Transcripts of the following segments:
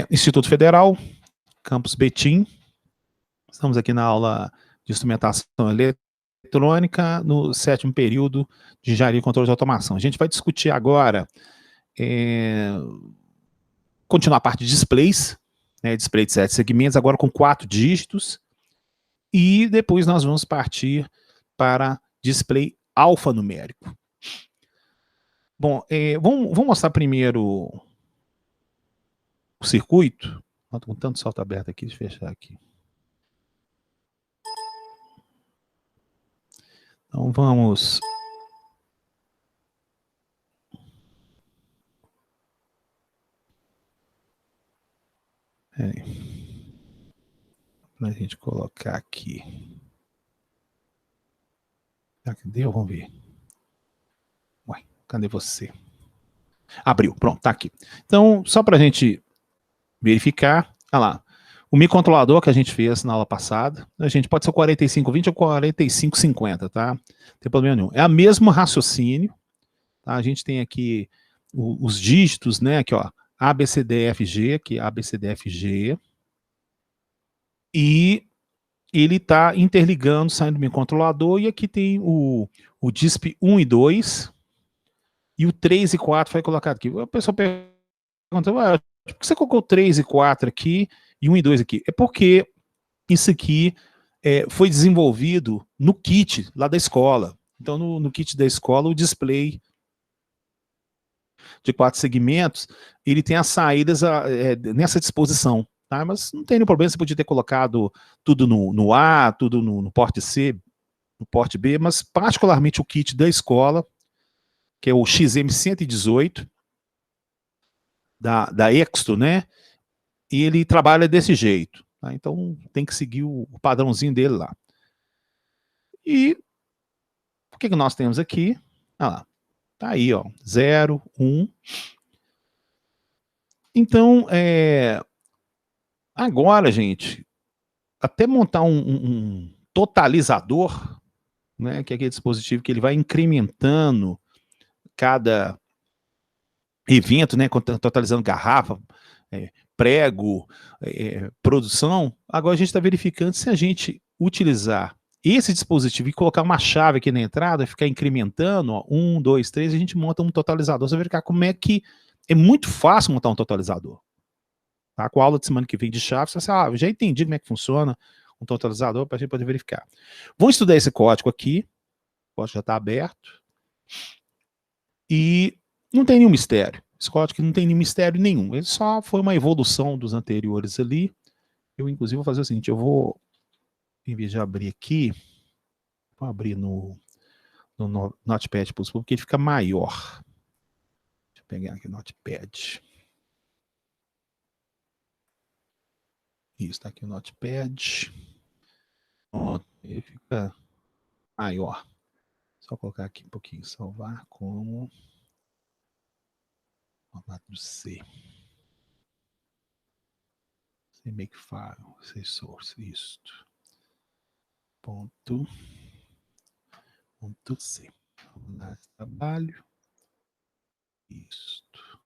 Instituto Federal, Campus Betim. Estamos aqui na aula de instrumentação eletrônica, no 7º período de engenharia e controle de automação. A gente vai discutir agora, continuar a parte de displays, display de 7 segmentos, agora com 4 dígitos, e depois nós vamos partir para display alfanumérico. Bom, vamos mostrar primeiro o circuito. Estou com tanto salto aberto aqui, deixa eu fechar aqui. Então vamos... Para a gente colocar aqui. Cadê? Vamos ver. Ué, cadê você? Abriu, pronto, tá aqui. Então, só para a gente verificar, olha lá, o microcontrolador que a gente fez na aula passada, a gente pode ser o 4520 ou 4550, tá? Não tem problema nenhum. É o mesmo raciocínio, tá? A gente tem aqui os dígitos, né? Aqui, ó, ABCDFG, aqui ABCDFG, e ele está interligando, saindo do microcontrolador, e aqui tem o DISP 1 e 2, e o 3 e 4 foi colocado aqui. A pessoa pergunta, por que você colocou 3 e 4 aqui, e 1 e 2 aqui? É porque isso aqui foi desenvolvido no kit lá da escola. Então, no kit da escola, o display de 4 segmentos, ele tem as saídas nessa disposição. Tá? Mas não tem nenhum problema, você podia ter colocado tudo no A, tudo no porte C, no porte B, mas particularmente o kit da escola, que é o XM118, da Exto, né? E ele trabalha desse jeito. Tá? Então tem que seguir o padrãozinho dele lá. E o que nós temos aqui? Olha lá, tá aí, ó, 0, 1. Então, agora, gente, até montar um totalizador, né, que é aquele dispositivo que ele vai incrementando cada evento, né, totalizando garrafa, prego, produção. Agora a gente está verificando se a gente utilizar esse dispositivo e colocar uma chave aqui na entrada, ficar incrementando, ó, 1, 2, 3, a gente monta um totalizador. Você vai verificar como é que é muito fácil montar um totalizador. Tá? Com a aula de semana que vem de chaves, você vai já entendi como é que funciona um totalizador para a gente poder verificar. Vamos estudar esse código aqui. O código já está aberto. E não tem nenhum mistério. Esse código não tem nenhum mistério nenhum. Ele só foi uma evolução dos anteriores ali. Eu, inclusive, vou fazer o seguinte. Eu vou, em vez de abrir aqui, vou abrir no Notepad++, porque ele fica maior. Deixa eu pegar aqui o Notepad. Isso, está aqui o Notepad. Pronto, ele fica maior. Só colocar aqui um pouquinho. Salvar como formato C. Makefile, say source, isto. Ponto C. Vamos lá, trabalho. Isto.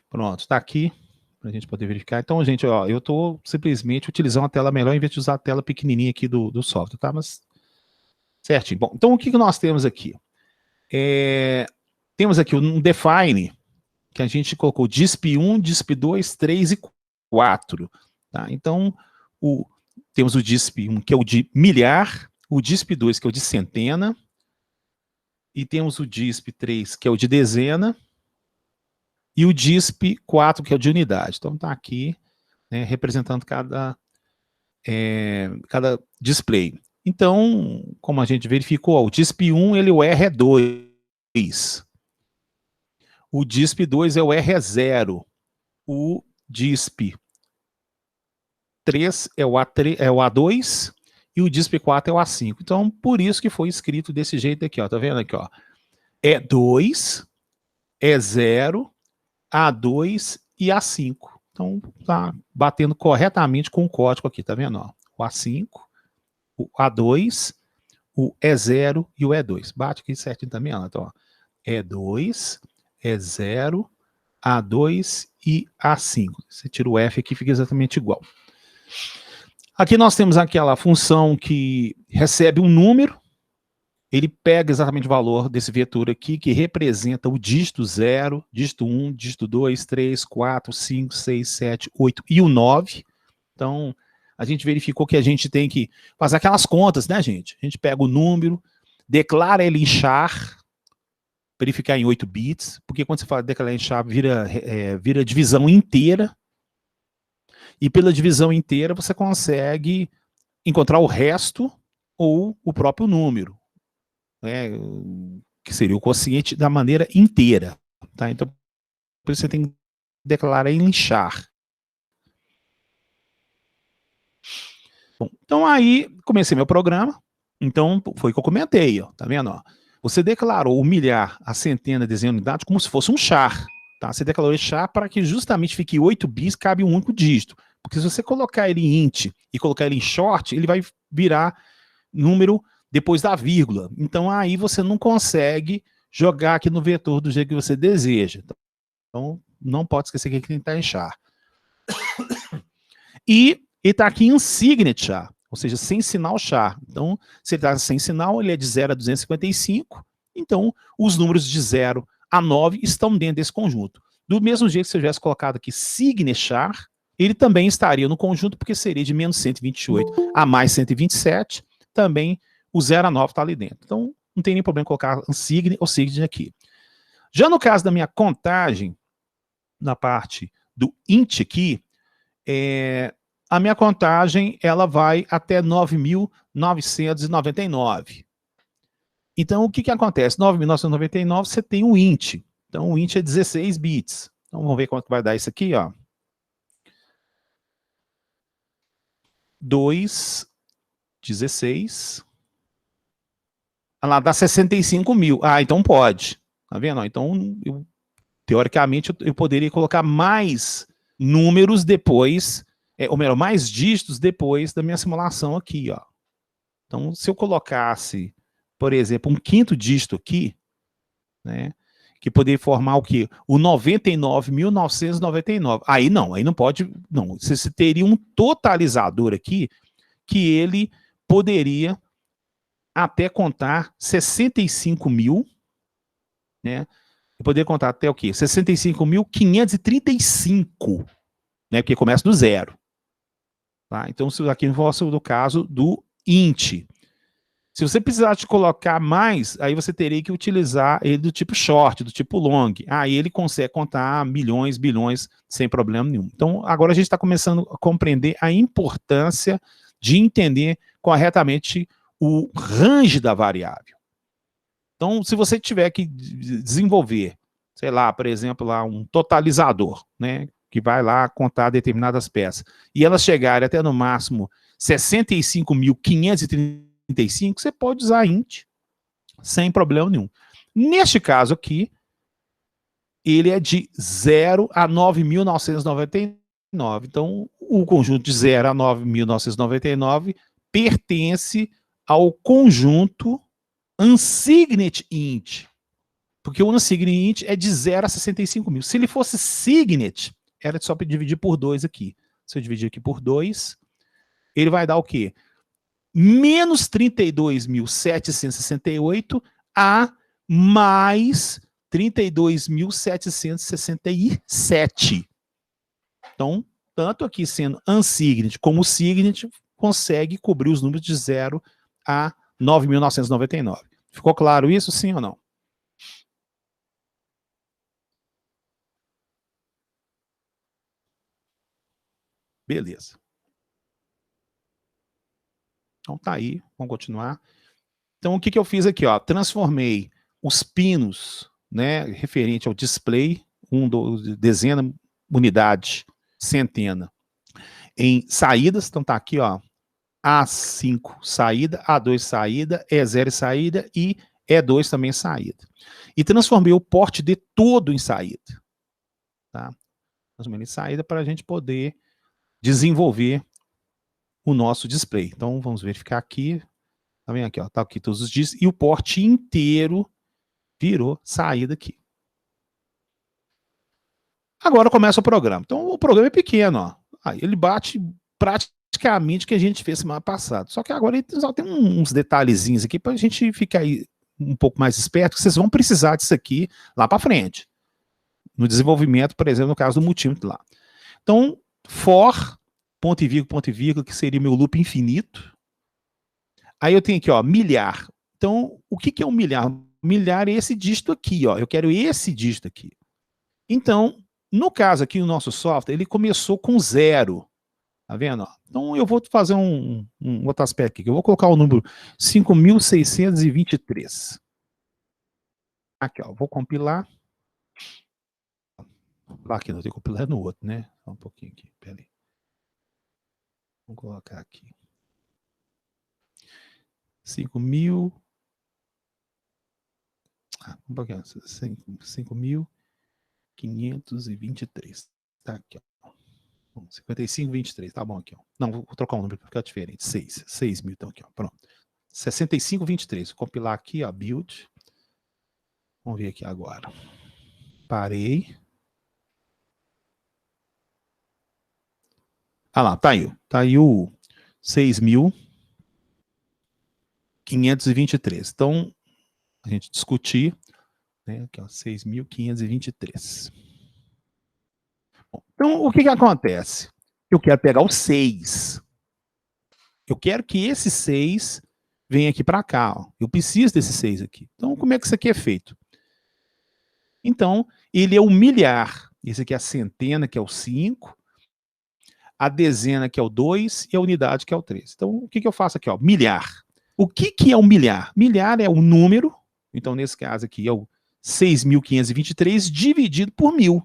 Pronto, está aqui, para a gente poder verificar. Então, gente, ó, eu estou simplesmente utilizando a tela melhor em vez de usar a tela pequenininha aqui do software, tá? Mas, certinho. Bom, então o que nós temos aqui? Temos aqui um define, que a gente colocou DISP 1, DISP 2, 3 e 4. Tá? Então, temos o DISP 1, que é o de milhar, o DISP 2, que é o de centena, e temos o DISP 3, que é o de dezena, e o DISP 4, que é o de unidade. Então está aqui, né, representando cada display. Então, como a gente verificou, ó, o DISP 1, ele, o R é 2. O DISP 2 é o R é 0. O DISP 3 é o A2 e o DISP 4 é o A5. Então, por isso que foi escrito desse jeito aqui, ó. Tá vendo aqui, ó? É 2, é 0, A2 e A5. Então, tá batendo corretamente com o código aqui, tá vendo? Ó? O A5, o A2, o E0 e o E2. Bate aqui certinho também, ó. Então, ó, E2, E0, A2 e A5. Você tira o F aqui, fica exatamente igual. Aqui nós temos aquela função que recebe um número, ele pega exatamente o valor desse vetor aqui, que representa o dígito 0, dígito 1, dígito 2, 3, 4, 5, 6, 7, 8 e o 9. Então, a gente verificou que a gente tem que fazer aquelas contas, né, gente? A gente pega o número, declara ele em char, para ele ficar em 8 bits, porque quando você fala declarar em char, vira divisão inteira, e pela divisão inteira você consegue encontrar o resto ou o próprio número, né, que seria o quociente da maneira inteira. Tá? Então, por isso você tem que declarar em char. Bom, então aí comecei meu programa, então foi o que eu comentei, ó, tá vendo? Ó? Você declarou o milhar, a centena, dezenas de unidades como se fosse um char. Tá? Você declarou esse char para que justamente fique 8 bits, cabe um único dígito. Porque se você colocar ele em int e colocar ele em short, ele vai virar número depois da vírgula. Então aí você não consegue jogar aqui no vetor do jeito que você deseja. Então não pode esquecer que ele tem que estar em char. E ele está aqui em signet char, ou seja, sem sinal char. Então, se ele está sem sinal, ele é de 0 a 255, então os números de 0 a 9 estão dentro desse conjunto. Do mesmo jeito que se eu tivesse colocado aqui signet char, ele também estaria no conjunto, porque seria de menos 128 a mais 127, também o 0 a 9 está ali dentro. Então, não tem nem problema colocar signet ou signet aqui. Já no caso da minha contagem, na parte do int aqui, a minha contagem ela vai até 9.999. Então, o que, que acontece? 9.999 você tem um int. Então, o int é 16 bits. Então, vamos ver quanto vai dar isso aqui, ó. 2, 16. Ah lá, dá 65 mil. Ah, então pode. Tá vendo? Então, teoricamente, eu poderia colocar mais números depois, ou melhor, mais dígitos depois da minha simulação aqui, ó. Então, se eu colocasse, por exemplo, um quinto dígito aqui, né, que poderia formar o quê? O 99.999. Aí não pode, não. Você teria um totalizador aqui que ele poderia até contar 65 mil, né? Poderia contar até o quê? 65.535, né? Porque começa do zero. Tá? Então, aqui no caso do int. Se você precisar de colocar mais, aí você teria que utilizar ele do tipo short, do tipo long. Aí ele consegue contar milhões, bilhões, sem problema nenhum. Então, agora a gente está começando a compreender a importância de entender corretamente o range da variável. Então, se você tiver que desenvolver, sei lá, por exemplo, lá um totalizador, né, que vai lá contar determinadas peças, e elas chegarem até no máximo 65.535, você pode usar int sem problema nenhum. Neste caso aqui, ele é de 0 a 9.999. Então, o conjunto de 0 a 9.999 pertence ao conjunto unsignet int. Porque o unsignet int é de 0 a 65 mil. Se ele fosse signet, era só para dividir por 2 aqui. Se eu dividir aqui por 2, ele vai dar o quê? Menos 32.768 a mais 32.767. Então, tanto aqui sendo unsignet como signet, consegue cobrir os números de 0 a 9.999. Ficou claro isso, sim ou não? Beleza. Então tá aí, vamos continuar. Então o que, que eu fiz aqui? Ó? Transformei os pinos, né, referente ao display, dezena, unidade, centena, em saídas. Então tá aqui, ó, A5 saída, A2 saída, E0 saída e E2 também saída. E transformei o porte D todo em saída. Tá? Transformei em saída para a gente poder desenvolver o nosso display. Então vamos verificar aqui. Tá vendo aqui, ó? Tá aqui todos os dias. E o porte inteiro virou saída aqui. Agora começa o programa. Então o programa é pequeno, ó. Aí ele bate praticamente o que a gente fez semana passada. Só que agora ele só tem uns detalhezinhos aqui para a gente ficar aí um pouco mais esperto, que vocês vão precisar disso aqui lá para frente. No desenvolvimento, por exemplo, no caso do multímetro lá. Então, for, ponto e vírgula, que seria meu loop infinito. Aí eu tenho aqui, ó, milhar. Então, o que é um milhar? Milhar é esse dígito aqui, ó. Eu quero esse dígito aqui. Então, no caso aqui, o nosso software, ele começou com 0. Tá vendo? Ó? Então, eu vou fazer um outro aspecto aqui. Eu vou colocar o número 5.623. Aqui, ó. Vou compilar. Lá aqui, não tem que compilar no outro, né? Só um pouquinho aqui. Pera aí. Vou colocar aqui. 5.000. Um pouquinho. 5.523. Tá aqui, ó. 55,23, tá bom aqui, ó. Não, vou trocar um número para ficar diferente. 6 mil, então aqui, ó. Pronto. 65,23. Vou compilar aqui, ó, build. Vamos ver aqui agora. Parei. Ah lá, tá aí. Tá aí o 6.523. Então, a gente discutir, né, aqui, ó, 6.523. Então, o que que acontece? Eu quero pegar o 6. Eu quero que esse 6 venha aqui para cá. Ó. Eu preciso desse 6 aqui. Então, como é que isso aqui é feito? Então, ele é o milhar. Esse aqui é a centena, que é o 5. A dezena, que é o 2. E a unidade, que é o 3. Então, o que que eu faço aqui? Ó? Milhar. O que que é um milhar? Milhar é o número. Então, nesse caso aqui, é o 6.523 dividido por 1.000.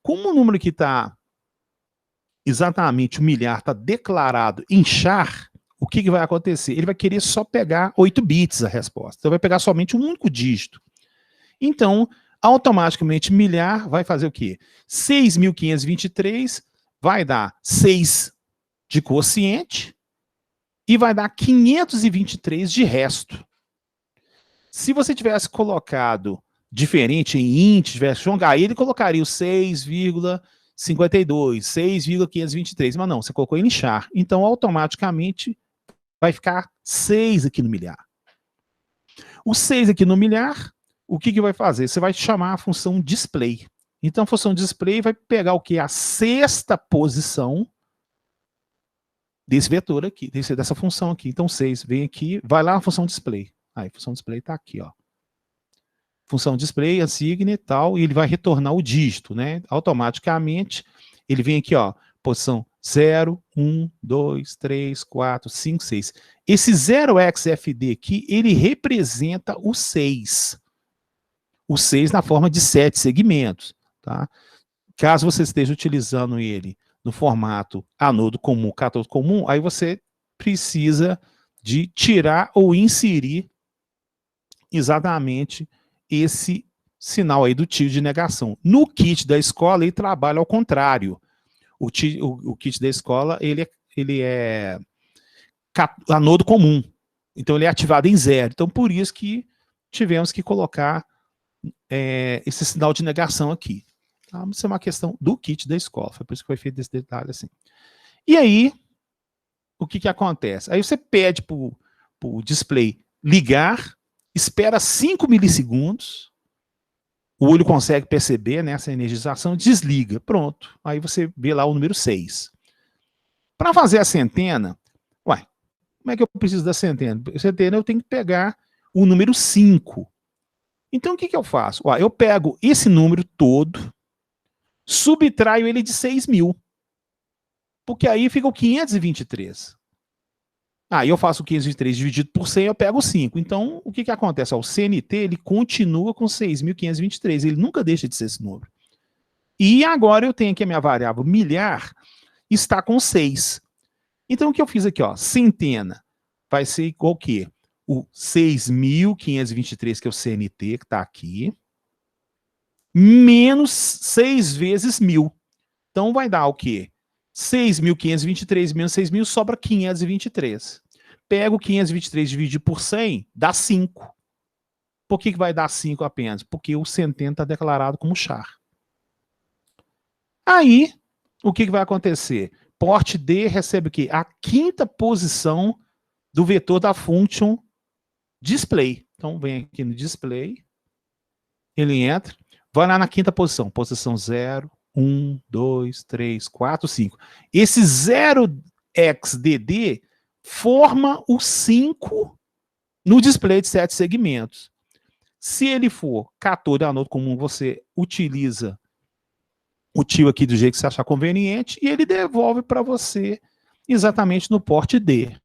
Como o número que está exatamente o milhar está declarado em char, o que que vai acontecer? Ele vai querer só pegar 8 bits a resposta. Então vai pegar somente um único dígito. Então, automaticamente milhar vai fazer o quê? 6.523 vai dar 6 de quociente e vai dar 523 de resto. Se você tivesse colocado diferente em int, tivesse jogar, aí ele colocaria o 6,52, 6,523, mas não, você colocou ele em char. Então, automaticamente, vai ficar 6 aqui no milhar. O 6 aqui no milhar, o que que vai fazer? Você vai chamar a função display. Então, a função display vai pegar o que? A sexta posição desse vetor aqui, dessa função aqui. Então, 6 vem aqui, vai lá na função display. Aí, a função display está aqui, ó. Função display, assign e tal, e ele vai retornar o dígito, né? Automaticamente, ele vem aqui, ó, posição 0, 1, 2, 3, 4, 5, 6. Esse 0xfd aqui, ele representa o 6. O 6 na forma de 7 segmentos, tá? Caso você esteja utilizando ele no formato anodo comum, cátodo comum, aí você precisa de tirar ou inserir exatamente esse sinal aí do tio de negação. No kit da escola, ele trabalha ao contrário. O kit da escola, ele é anodo comum. Então, ele é ativado em 0. Então, por isso que tivemos que colocar esse sinal de negação aqui. Tá? Isso é uma questão do kit da escola. Foi por isso que foi feito esse detalhe assim. E aí, o que que acontece? Aí você pede para o display ligar, espera 5 milissegundos, o olho consegue perceber, né, essa energização, desliga, pronto. Aí você vê lá o número 6. Para fazer a centena, ué, como é que eu preciso da centena? A centena eu tenho que pegar o número 5. Então o que que eu faço? Ué, eu pego esse número todo, subtraio ele de 6.000, porque aí fica o 523. Aí eu faço o 523 dividido por 100, eu pego 5. Então, o que que acontece? O CNT, ele continua com 6.523, ele nunca deixa de ser esse número. E agora eu tenho aqui a minha variável milhar, está com 6. Então, o que eu fiz aqui? Ó, centena vai ser igual ao quê? O 6.523, que é o CNT, que está aqui, menos 6 vezes 1.000. Então, vai dar o quê? 6.523 menos 6.000 sobra 523. Pego 523 dividido por 100, dá 5. Por que vai dar 5 apenas? Porque o centena está declarado como char. Aí, o que vai acontecer? Port D recebe o quê? A quinta posição do vetor da function display. Então, vem aqui no display, ele entra, vai lá na quinta posição, posição 0, 1, 2, 3, 4, 5. Esse 0xDD forma o 5 no display de 7 segmentos. Se ele for 14 anoto comum, você utiliza o tio aqui do jeito que você achar conveniente e ele devolve para você exatamente no porte D.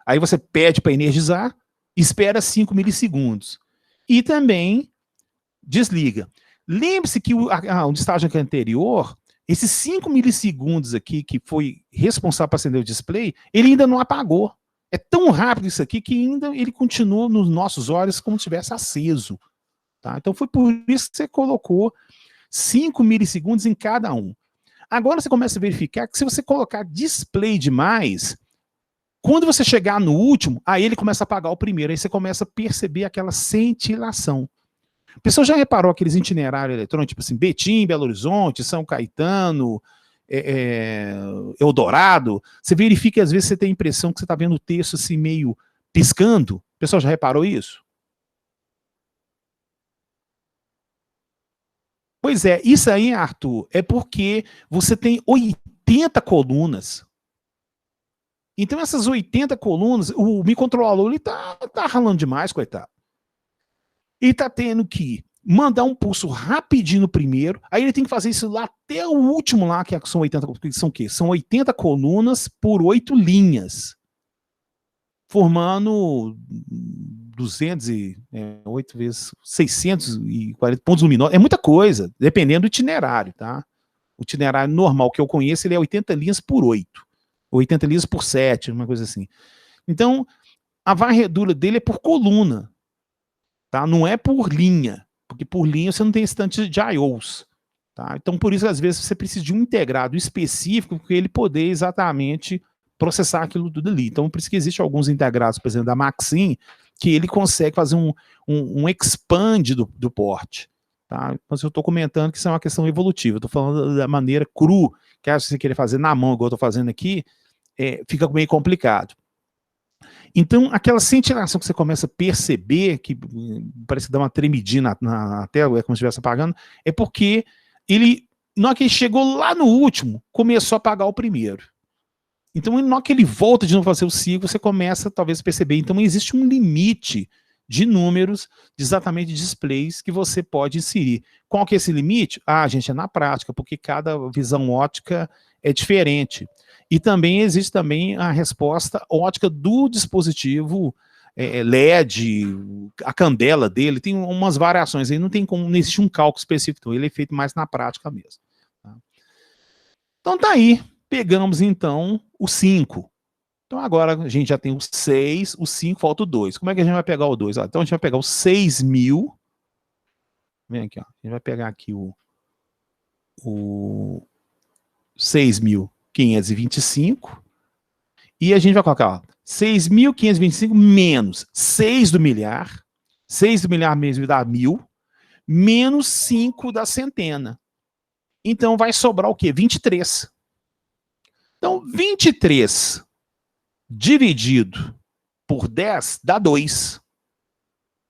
Aí você pede para energizar, espera 5 milissegundos. E também desliga. Lembre-se que o estágio anterior, esses 5 milissegundos aqui, que foi responsável para acender o display, ele ainda não apagou. É tão rápido isso aqui que ainda ele continua nos nossos olhos como se estivesse aceso. Tá? Então foi por isso que você colocou 5 milissegundos em cada um. Agora você começa a verificar que se você colocar display demais, quando você chegar no último, aí ele começa a apagar o primeiro, aí você começa a perceber aquela cintilação. A pessoa já reparou aqueles itinerários eletrônicos, tipo assim, Betim, Belo Horizonte, São Caetano, Eldorado? Você verifica que às vezes você tem a impressão que você está vendo o texto assim meio piscando. O pessoal já reparou isso? Pois é, isso aí, Arthur, é porque você tem 80 colunas. Então essas 80 colunas, o microcontrolador ele tá ralando demais, coitado. Ele tá tendo que mandar um pulso rapidinho no primeiro, aí ele tem que fazer isso lá até o último lá, que são 80, são o quê? São 80 colunas por 8 linhas, formando 8 vezes 640 pontos luminosos. É muita coisa, dependendo do itinerário, tá? O itinerário normal que eu conheço, ele é 80 linhas por 8, 80 linhas por 7, uma coisa assim. Então, a varredura dele é por coluna, tá? Não é por linha, porque por linha você não tem esse tanto de I/Os, tá? Então, por isso, às vezes, você precisa de um integrado específico para ele poder exatamente processar aquilo tudo ali. Então, por isso que existe alguns integrados, por exemplo, da Maxim, que ele consegue fazer um expand do porte. Tá? Mas eu estou comentando que isso é uma questão evolutiva. Estou falando da maneira cru, que se você querer fazer na mão, igual eu estou fazendo aqui, fica meio complicado. Então, aquela cintilação que você começa a perceber, que parece que dá uma tremidinha na tela, é como se estivesse apagando, é porque ele, na hora que ele chegou lá no último, começou a apagar o primeiro. Então, na hora que ele volta de novo a fazer o ciclo, você começa talvez a perceber. Então, existe um limite de números, de exatamente displays que você pode inserir. Qual que é esse limite? Gente, é na prática, porque cada visão ótica é diferente. E também existe também a resposta ótica do dispositivo LED, a candela dele, tem umas variações aí, não tem como, não existe um cálculo específico, então ele é feito mais na prática mesmo. Tá? Então tá aí, pegamos então o 5. Então agora a gente já tem o 6, o 5, falta o 2. Como é que a gente vai pegar o 2? Então a gente vai pegar o 6.000, vem aqui, ó. A gente vai pegar aqui o 6.525 e a gente vai colocar 6.525 menos 6 do milhar, 6 do milhar mesmo dá 1.000, menos 5 da centena. Então vai sobrar o quê? 23. Então 23 dividido por 10 dá 2.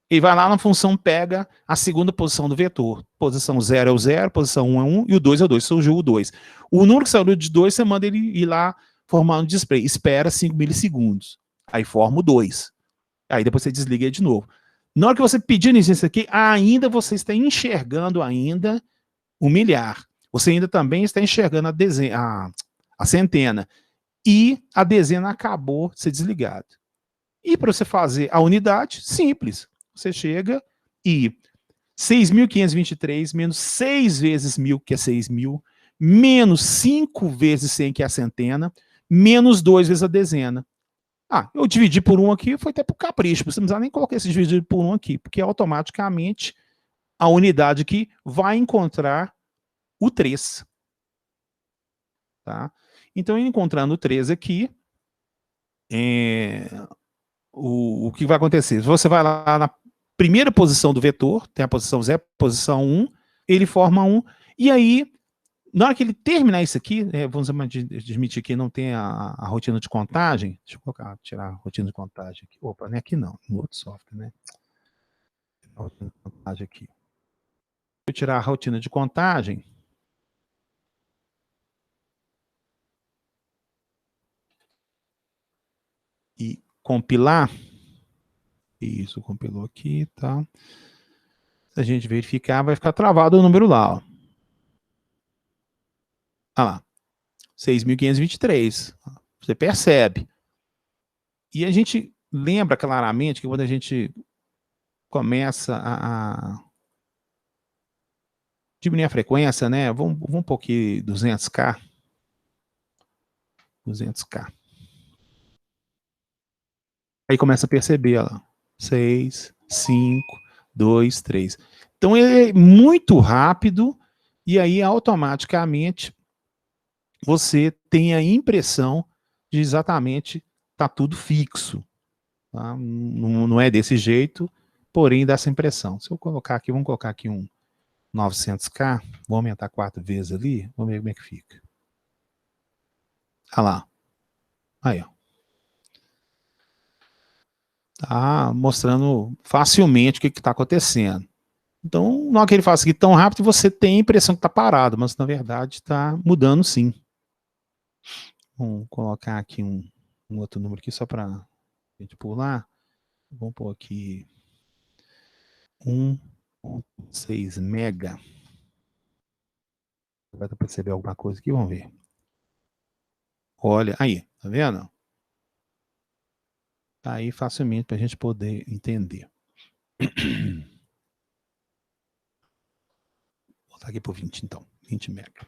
Ele vai lá na função, pega a segunda posição do vetor. Posição 0 é o 0, posição 1 é 1 e o 2 é o 2, surgiu o 2. O número que saiu de 2, você manda ele ir lá formar um display. Espera 5 milissegundos. Aí forma o 2. Aí depois você desliga ele de novo. Na hora que você pedir isso aqui, ainda você está enxergando ainda o milhar. Você ainda também está enxergando a centena. E a dezena acabou de ser desligada. E para você fazer a unidade, simples. Você chega e 6.523 menos 6 vezes 1.000, que é 6.000, menos 5 vezes 100, que é a centena, menos 2 vezes a dezena. Eu dividi por 1 aqui, foi até por capricho, você não precisa nem colocar esse dividido por 1 aqui, porque automaticamente a unidade aqui vai encontrar o 3. Tá? Então, encontrando o 3 aqui, o que vai acontecer? Você vai lá na primeira posição do vetor, tem a posição 0, posição 1, ele forma 1, e aí Na hora que ele terminar isso aqui, vamos admitir que não tem a rotina de contagem. Deixa eu colocar, tirar a rotina de contagem aqui. Opa, não é aqui não, no outro software, né? A rotina de contagem aqui. Vou tirar a rotina de contagem. E compilar. Isso, compilou aqui, tá? Se a gente verificar, vai ficar travado o número lá, ó. Ah lá, 6.523. Você percebe. E a gente lembra claramente que quando a gente começa a diminuir a frequência, né? Vamos pôr aqui 200K. 200K. Aí começa a perceber, ó lá. 6, 5, 2, 3. Então ele é muito rápido e aí automaticamente você tem a impressão de exatamente tá tudo fixo. Tá? Não é desse jeito, porém dá essa impressão. Se eu colocar aqui, vamos colocar aqui um 900K, vou aumentar 4 vezes ali, vamos ver como é que fica. Olha lá. Aí, ó. Tá mostrando facilmente o que está acontecendo. Então, na hora que ele faz isso aqui tão rápido, você tem a impressão que está parado, mas na verdade está mudando sim. Vamos colocar aqui um outro número aqui só para a gente pular. Vamos pôr aqui 1.6 mega. Vai perceber alguma coisa aqui? Vamos ver. Olha, aí, tá vendo? Tá aí facilmente para a gente poder entender. Vou botar aqui por 20, então. 20 mega.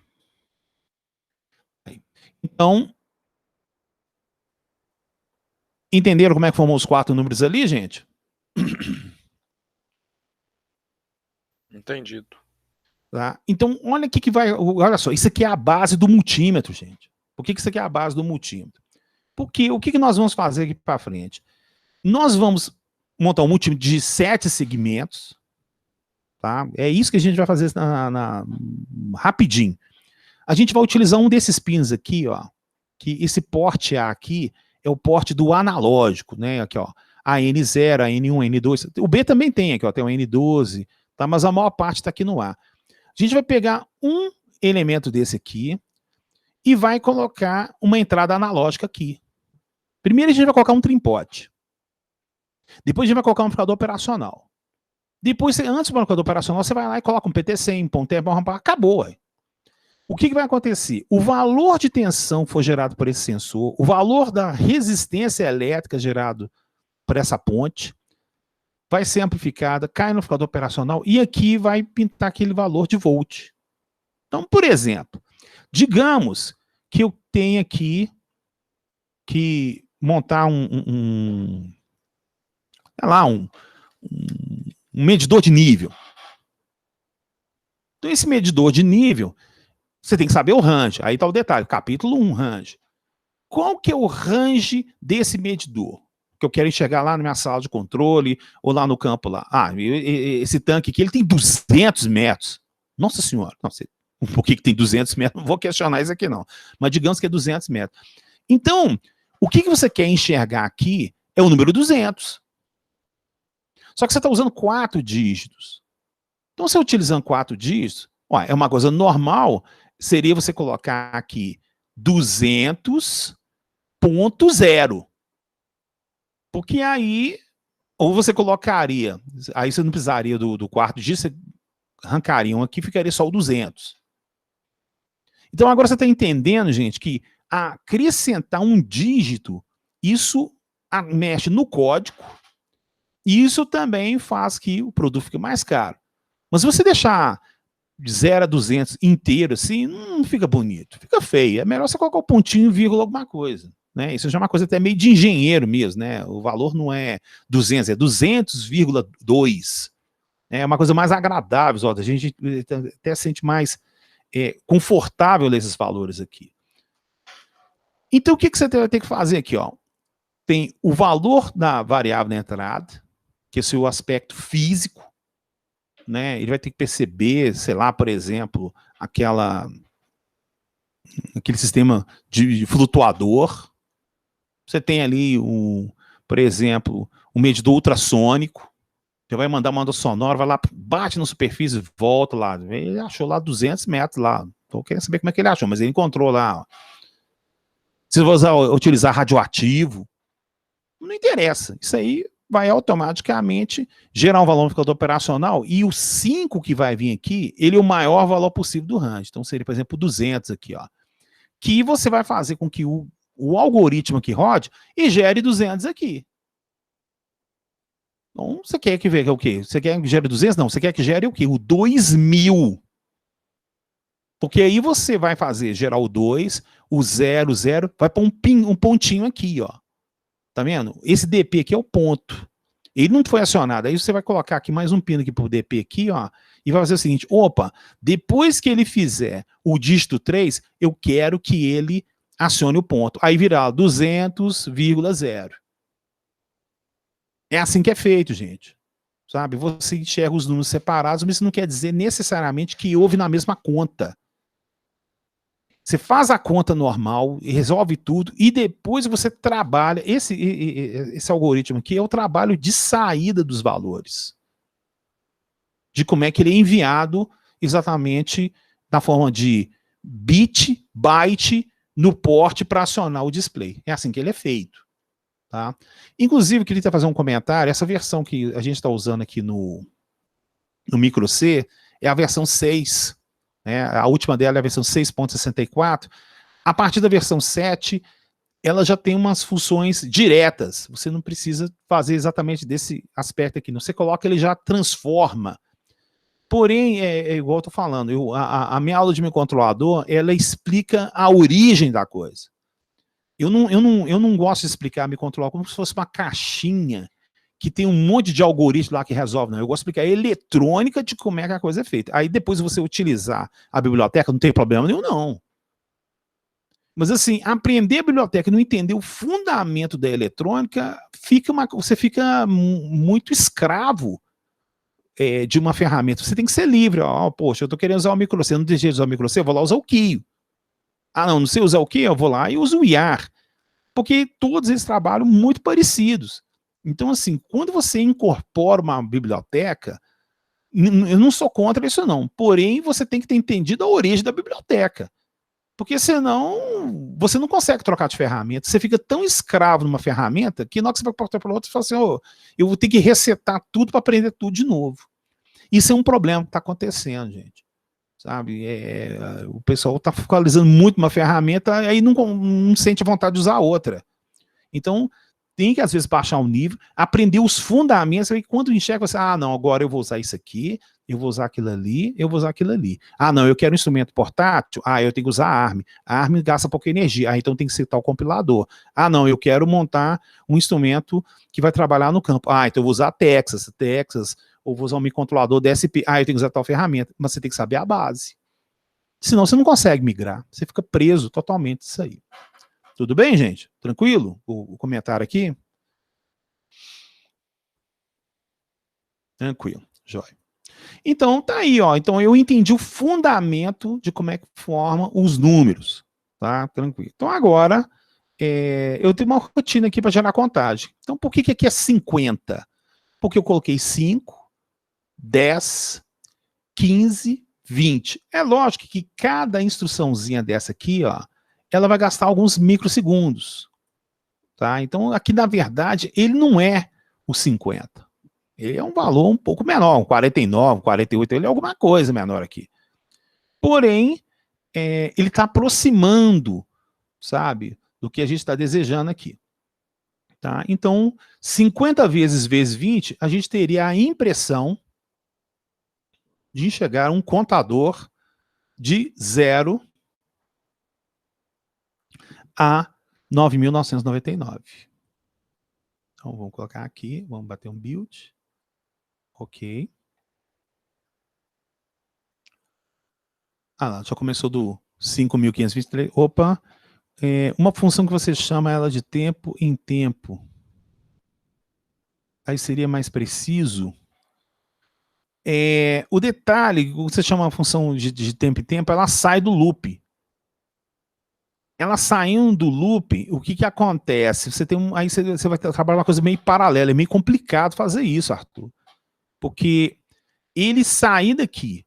Aí. Então, entenderam como é que formou os 4 números ali, gente? Entendido. Tá? Então, olha aqui que vai. Olha só, isso aqui é a base do multímetro, gente. Por que isso aqui é a base do multímetro? Porque o que nós vamos fazer aqui para frente? Nós vamos montar um multímetro de 7 segmentos. Tá? É isso que a gente vai fazer rapidinho. A gente vai utilizar um desses pins aqui, ó. Que esse porte A aqui é o porte do analógico, né? Aqui, ó. A N0, a N1, a N2. O B também tem aqui, ó. Tem o N12, tá? Mas a maior parte está aqui no A. A gente vai pegar um elemento desse aqui e vai colocar uma entrada analógica aqui. Primeiro a gente vai colocar um trimpote. Depois a gente vai colocar um amplificador operacional. Depois, antes do amplificador operacional, você vai lá e coloca um PT100, um tempo, acabou. Aí. O que vai acontecer? O valor de tensão que for gerado por esse sensor, o valor da resistência elétrica gerado por essa ponte, vai ser amplificada, cai no amplificador operacional e aqui vai pintar aquele valor de volt. Então, por exemplo, digamos que eu tenha aqui que montar um medidor de nível. Então, esse medidor de nível, você tem que saber o range. Aí está o detalhe, capítulo 1, range. Qual que é o range desse medidor? Que eu quero enxergar lá na minha sala de controle ou lá no campo lá. Ah, esse tanque aqui, ele tem 200 metros. Nossa senhora, não sei por que tem 200 metros, não vou questionar isso aqui não. Mas digamos que é 200 metros. Então, o que você quer enxergar aqui é o número 200. Só que você está usando 4 dígitos. Então, você utilizando 4 dígitos, ó, é uma coisa normal, seria você colocar aqui 200.0. Porque aí, ou você colocaria, aí você não precisaria do quarto dígito, você arrancaria um aqui, ficaria só o 200. Então agora você está entendendo, gente, que acrescentar um dígito, isso mexe no código, e isso também faz que o produto fique mais caro. Mas se você deixar de 0 a 200 inteiro assim, não fica bonito, fica feio. É melhor você colocar o pontinho, vírgula, alguma coisa. Né? Isso já é uma coisa até meio de engenheiro mesmo, né? O valor não é 200, é 200,2. É uma coisa mais agradável, ó, a gente até sente mais confortável nesses valores aqui. Então, o que você vai ter que fazer aqui? Ó? Tem o valor da variável da entrada, que é o seu aspecto físico, né? Ele vai ter que perceber, sei lá, por exemplo, aquela aquele sistema de flutuador. Você tem ali, por exemplo, um medidor ultrassônico. Você vai mandar uma onda sonora, vai lá, bate na superfície, volta lá. Ele achou lá 200 metros lá. Estou querendo saber como é que ele achou, mas ele encontrou lá. Ó. Se você utilizar radioativo, não interessa. Isso aí vai automaticamente gerar um valor no amplificador operacional, e o 5 que vai vir aqui, ele é o maior valor possível do range. Então seria, por exemplo, 200 aqui, ó. Que você vai fazer com que o algoritmo aqui rode e gere 200 aqui. Então, você quer que veja o quê? Você quer que gere 200? Não, você quer que gere o quê? O 2000. Porque aí você vai fazer, gerar o 2, o 0, 0, vai pôr um pontinho aqui, ó. Tá vendo? Esse DP aqui é o ponto. Ele não foi acionado. Aí você vai colocar aqui mais um pino aqui pro DP aqui, ó, e vai fazer o seguinte, opa, depois que ele fizer o dígito 3, eu quero que ele acione o ponto. Aí virá 200,0. É assim que é feito, gente. Sabe? Você enxerga os números separados, mas isso não quer dizer necessariamente que houve na mesma conta. Você faz a conta normal, resolve tudo, e depois você trabalha. Esse algoritmo aqui é o trabalho de saída dos valores. De como é que ele é enviado exatamente na forma de bit, byte, no porte para acionar o display. É assim que ele é feito. Tá? Inclusive, eu queria fazer um comentário. Essa versão que a gente está usando aqui no micro C é a versão 6. Né? A última dela é a versão 6.64. A partir da versão 7, ela já tem umas funções diretas. Você não precisa fazer exatamente desse aspecto aqui. Você coloca, ele já transforma. Porém, é igual eu estou falando, a minha aula de microcontrolador, ela explica a origem da coisa. Eu não gosto de explicar microcontrolador como se fosse uma caixinha que tem um monte de algoritmo lá que resolve, não. Eu gosto de explicar a eletrônica de como é que a coisa é feita. Aí depois você utilizar a biblioteca, não tem problema nenhum, não. Mas assim, aprender a biblioteca e não entender o fundamento da eletrônica, você fica muito escravo de uma ferramenta. Você tem que ser livre. Ó, poxa, eu estou querendo usar o micro C, não tem jeito de usar o micro C, eu vou lá usar o Kio. Ah, não sei usar o Kio, eu vou lá e uso o IAR. Porque todos eles trabalham muito parecidos. Então, assim, quando você incorpora uma biblioteca, eu não sou contra isso, não. Porém, você tem que ter entendido a origem da biblioteca. Porque senão, você não consegue trocar de ferramenta. Você fica tão escravo numa ferramenta que na hora que você vai portar para outra, você fala assim, oh, eu vou ter que resetar tudo para aprender tudo de novo. Isso é um problema que está acontecendo, gente. Sabe? O pessoal está focalizando muito numa ferramenta, aí não sente vontade de usar outra. Então, tem que, às vezes, baixar o nível, aprender os fundamentos, e quando enxerga, você, não, agora eu vou usar isso aqui, eu vou usar aquilo ali, eu vou usar aquilo ali. Ah, não, eu quero um instrumento portátil, eu tenho que usar a ARM. A ARM gasta pouca energia, então tem que ser tal compilador. Ah, não, eu quero montar um instrumento que vai trabalhar no campo. Então eu vou usar a Texas, ou vou usar um microcontrolador DSP. Eu tenho que usar tal ferramenta. Mas você tem que saber a base. Senão você não consegue migrar. Você fica preso totalmente isso aí. Tudo bem, gente? Tranquilo? O comentário aqui? Tranquilo, jóia. Então, tá aí, ó. Então, eu entendi o fundamento de como é que forma os números. Tá? Tranquilo. Então, agora, eu tenho uma rotina aqui para gerar contagem. Então, por que aqui é 50? Porque eu coloquei 5, 10, 15, 20. É lógico que cada instruçãozinha dessa aqui, ó, ela vai gastar alguns microsegundos. Tá? Então, aqui, na verdade, ele não é o 50. Ele é um valor um pouco menor, um 49, 48, ele é alguma coisa menor aqui. Porém, ele está aproximando, sabe, do que a gente está desejando aqui. Tá? Então, 50 vezes 20, a gente teria a impressão de enxergar um contador de 0 a 9.999. Então, vamos colocar aqui, vamos bater um build. Ok. Lá, já começou do 5.523. Opa, uma função que você chama ela de tempo em tempo. Aí seria mais preciso. O detalhe, você chama uma função de tempo em tempo, ela sai do loop. ela saindo do loop, o que acontece? Você tem aí você vai trabalhar uma coisa meio paralela, é meio complicado fazer isso, Arthur. Porque ele sair daqui,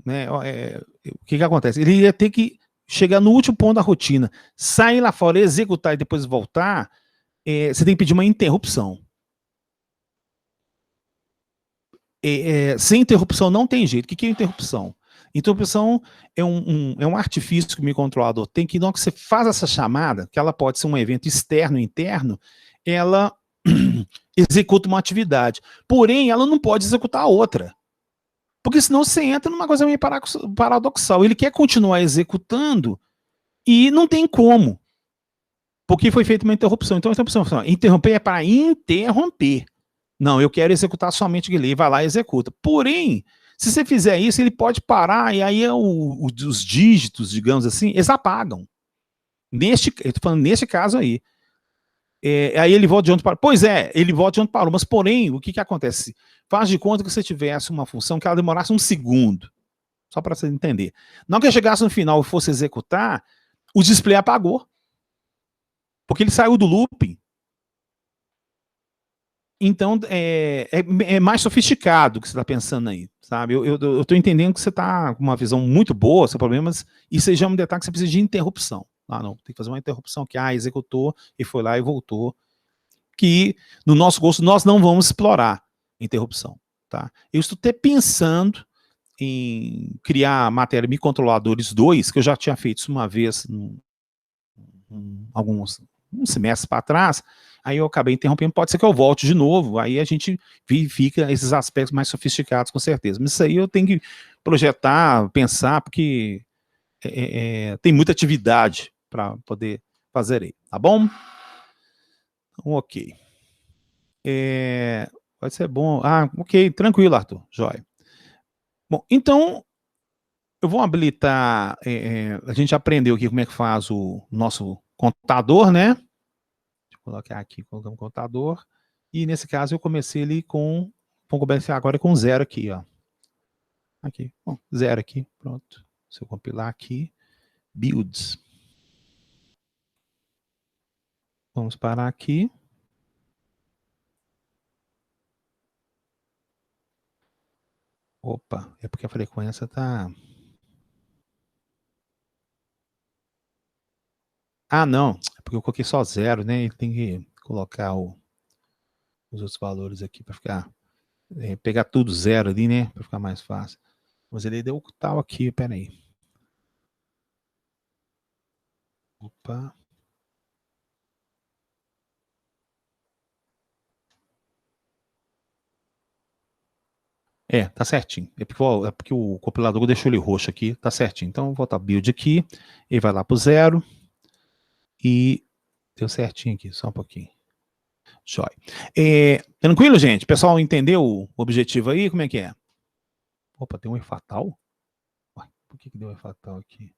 né? O que acontece? Ele ia ter que chegar no último ponto da rotina, sair lá fora, executar e depois voltar, você tem que pedir uma interrupção. Sem interrupção não tem jeito. O que é interrupção? Interrupção é um artifício que o microcontrolador tem que, na hora que você faz essa chamada, que ela pode ser um evento externo ou interno, ela executa uma atividade. Porém, ela não pode executar a outra. Porque senão você entra numa coisa meio paradoxal. Ele quer continuar executando e não tem como. Porque foi feita uma interrupção. Então, a interrupção, interromper é para interromper. Não, eu quero executar somente aquele. Ele vai lá e executa. Porém, se você fizer isso, ele pode parar e aí os dígitos, digamos assim, eles apagam. Eu tô falando neste caso aí. Aí ele volta de onde parou. Pois é, ele volta de onde parou. Mas, porém, o que acontece? Faz de conta que você tivesse uma função que ela demorasse um segundo. Só para você entender. Na hora que eu chegasse no final e fosse executar, o display apagou. Porque ele saiu do looping. Então, é mais sofisticado o que você está pensando aí, sabe? Eu estou entendendo que você está com uma visão muito boa, seu problema, mas isso aí já é um detalhe que você precisa de interrupção. Ah, não, tem que fazer uma interrupção que, executou e foi lá e voltou. Que, no nosso gosto, nós não vamos explorar interrupção, tá? Eu estou até pensando em criar matéria microcontroladores 2, que eu já tinha feito isso uma vez, um semestre para trás, aí eu acabei interrompendo, pode ser que eu volte de novo, aí a gente verifica esses aspectos mais sofisticados, com certeza. Mas isso aí eu tenho que projetar, pensar, porque tem muita atividade para poder fazer aí, tá bom? Então, ok. Vai ser bom. Ok, tranquilo, Arthur, jóia. Bom, então, eu vou habilitar, a gente aprendeu aqui como é que faz o nosso contador, né? Deixa eu colocar aqui, colocamos um contador. E nesse caso eu comecei ele vamos começar agora com 0 aqui, ó. Aqui, bom, 0 aqui, pronto. Se eu compilar aqui, builds. Vamos parar aqui. Opa, é porque a frequência tá... não, é porque eu coloquei só 0, né? Ele tem que colocar os outros valores aqui para ficar... pegar tudo 0 ali, né? Para ficar mais fácil. Mas ele deu o tal aqui, peraí. Opa. Tá certinho. É porque o compilador deixou ele roxo aqui, tá certinho. Então, eu vou botar build aqui, ele vai lá pro 0, e deu certinho aqui, só um pouquinho. Jóia. Tranquilo, gente? O pessoal entendeu o objetivo aí? Como é que é? Opa, tem um erro fatal? Ué, por que deu erro fatal aqui?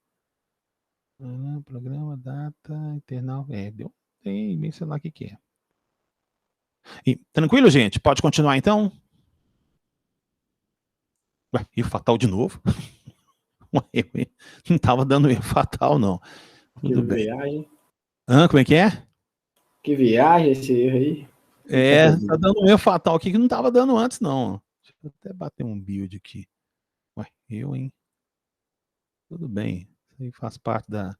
Programa, data, internal, deu. Tem, sei lá o que é. Tranquilo, gente? Pode continuar então? Ué, erro fatal de novo? Ué, não estava dando erro fatal, não. Tudo bem. Viagem. Como é que é? Que viagem esse erro aí. Tá dando um erro fatal aqui que não estava dando antes, não. Deixa eu até bater um build aqui. Ué, hein? Tudo bem. Isso aí faz parte da...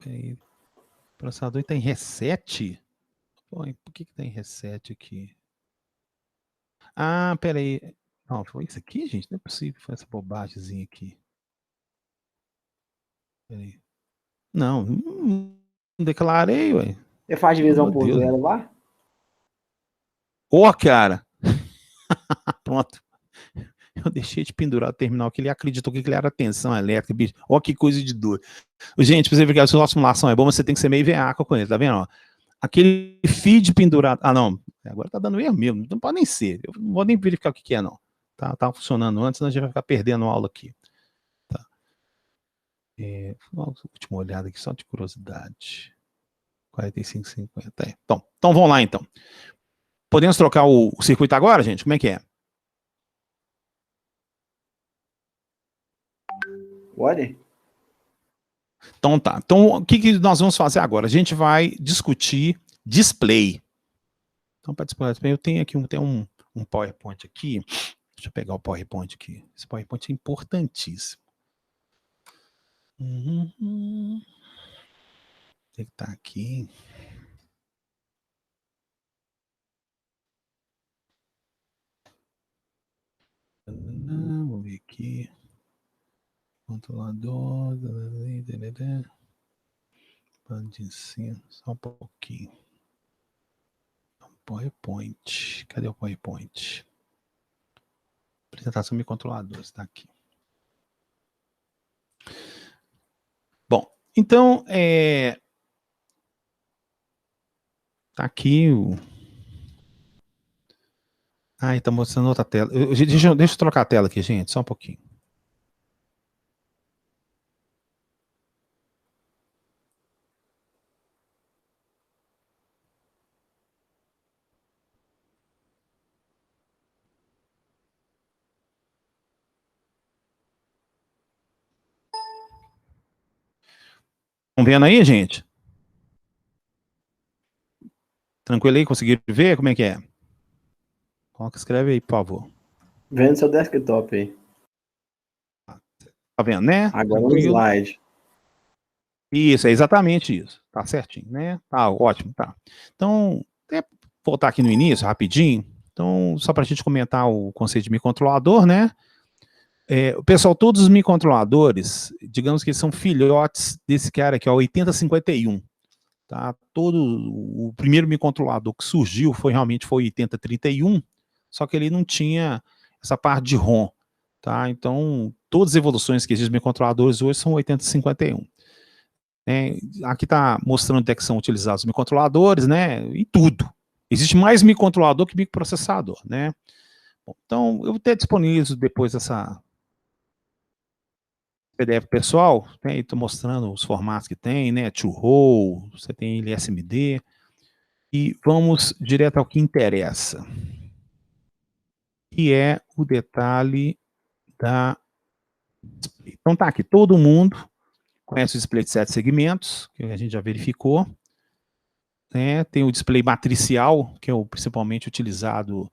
O processador está em reset? Pô, por que está em reset aqui? Peraí. Não, foi isso aqui, gente? Não é possível, foi essa bobagemzinha aqui. Peraí. Não declarei, ué. Você faz divisão por 0 lá? Cara! Pronto. Eu deixei de pendurar o terminal, que ele acreditou que ele era tensão elétrica, bicho. Que coisa de dor. Gente, pra você ver que a sua simulação é boa, mas você tem que ser meio veaco com ele, tá vendo? Ó, aquele feed pendurado... não. Agora tá dando erro mesmo. Não pode nem ser. Eu não vou nem verificar o que é, não. Tá funcionando antes, senão a gente vai ficar perdendo a aula aqui. Tá. Última olhada aqui, só de curiosidade. 45,50. Então vamos lá, então. Podemos trocar o circuito agora, gente? Como é que é? Pode? Então tá. Então o que nós vamos fazer agora? A gente vai discutir display. Então para display eu tenho aqui um PowerPoint aqui. Deixa eu pegar o PowerPoint aqui. Esse PowerPoint é importantíssimo. Tem que estar aqui. Vou ver aqui. Controlador. Plano de ensino. Só um pouquinho. PowerPoint. Cadê o PowerPoint? Apresentação de controladores. Está aqui. Bom, então, tá aqui o... está mostrando outra tela. Deixa eu trocar a tela aqui, gente, só um pouquinho. Estão vendo aí, gente? Tranquilo aí? Conseguiram ver? Como é que é? Coloca, escreve aí, por favor. Vendo seu desktop aí. Tá vendo, né? Agora no slide. Isso, é exatamente isso. Tá certinho, né? Tá ótimo, tá. Então, voltar aqui no início, rapidinho. Então, só para a gente comentar o conceito de microcontrolador, né? O pessoal, todos os microcontroladores, digamos que são filhotes desse cara aqui, ó, 8051. Tá? O primeiro microcontrolador que surgiu realmente foi o 8031, só que ele não tinha essa parte de ROM. Tá? Então, todas as evoluções que existem nos microcontroladores hoje são 8051. Aqui está mostrando onde é que são utilizados os microcontroladores, né? E tudo. Existe mais microcontrolador que microprocessador, né? Bom, então, eu vou ter disponível depois essa PDF pessoal, estou mostrando os formatos que tem, né? To-row, você tem LSMD. E vamos direto ao que interessa, que é o detalhe da display. Então tá aqui, todo mundo conhece o display de 7 segmentos, que a gente já verificou. Né? Tem o display matricial, que é o principalmente utilizado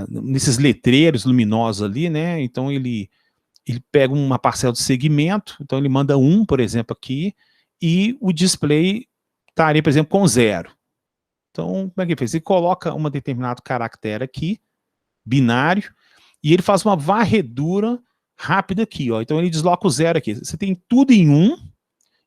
nesses letreiros luminosos ali, né? Então ele pega uma parcela do segmento, então ele manda 1, por exemplo, aqui, e o display estaria, por exemplo, com 0. Então, como é que ele fez? Ele coloca um determinado caractere aqui, binário, e ele faz uma varredura rápida aqui, ó. Então ele desloca o 0 aqui. Você tem tudo em 1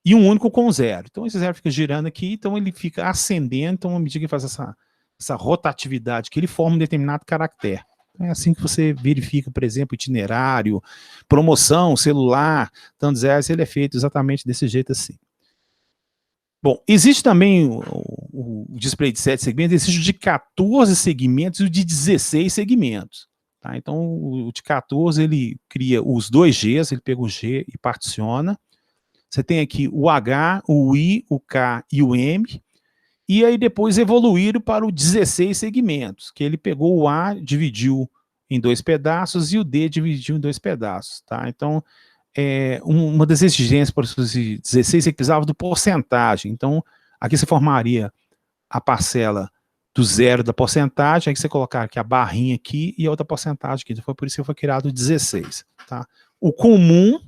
e um único com 0. Então esse 0 fica girando aqui, então ele fica ascendendo, então à medida que ele faz essa rotatividade, que ele forma um determinado caractere. É assim que você verifica, por exemplo, itinerário, promoção, celular, tantos reais, ele é feito exatamente desse jeito assim. Bom, existe também o display de 7 segmentos, existe o de 14 segmentos e o de 16 segmentos. Tá? Então, o de 14, ele cria os dois Gs, ele pega o G e particiona. Você tem aqui o H, o I, o K e o M, e aí depois evoluíram para o 16 segmentos, que ele pegou o A, dividiu em 2 pedaços, e o D dividiu em 2 pedaços. Tá? Então, uma das exigências para os 16 é que precisava do porcentagem. Então, aqui você formaria a parcela do 0 da porcentagem, aí você colocar aqui a barrinha aqui e a outra porcentagem aqui. Então, foi por isso que foi criado o 16. Tá? O comum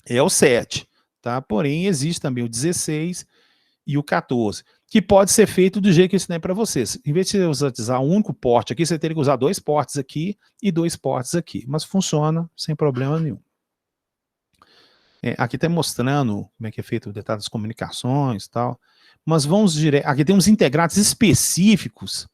é o 7, tá? Porém, existe também o 16 e o 14, que pode ser feito do jeito que eu ensinei para vocês. Em vez de você usar um único porte aqui, você teria que usar 2 portes aqui e 2 portes aqui. Mas funciona sem problema nenhum. Aqui está mostrando como é que é feito o detalhe das comunicações e tal, mas vamos direto. Aqui tem uns integrados específicos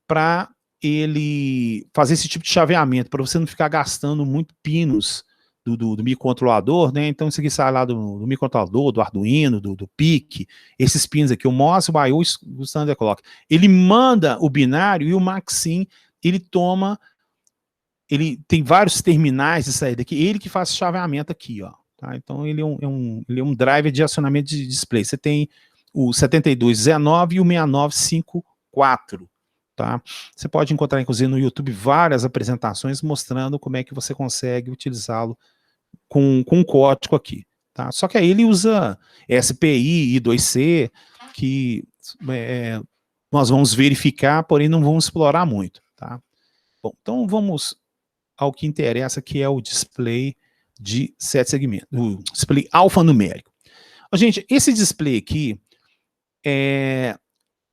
para ele fazer esse tipo de chaveamento, para você não ficar gastando muito pinos do microcontrolador, né? Então isso aqui sai lá do microcontrolador, do Arduino, do PIC, esses pinos aqui, o MOS, o I/O, o Standard Clock. Ele manda o binário e o Maxim, ele toma, ele tem vários terminais de saída aqui, ele que faz chaveamento aqui, ó. Tá? Então ele é um driver de acionamento de display. Você tem o 7219 e o 6954. Tá? Você pode encontrar, inclusive, no YouTube várias apresentações mostrando como é que você consegue utilizá-lo com código aqui. Tá? Só que aí ele usa SPI, I2C, que nós vamos verificar, porém não vamos explorar muito. Tá? Bom, então vamos ao que interessa, que é o display de 7 segmentos, o display alfanumérico. Gente, esse display aqui,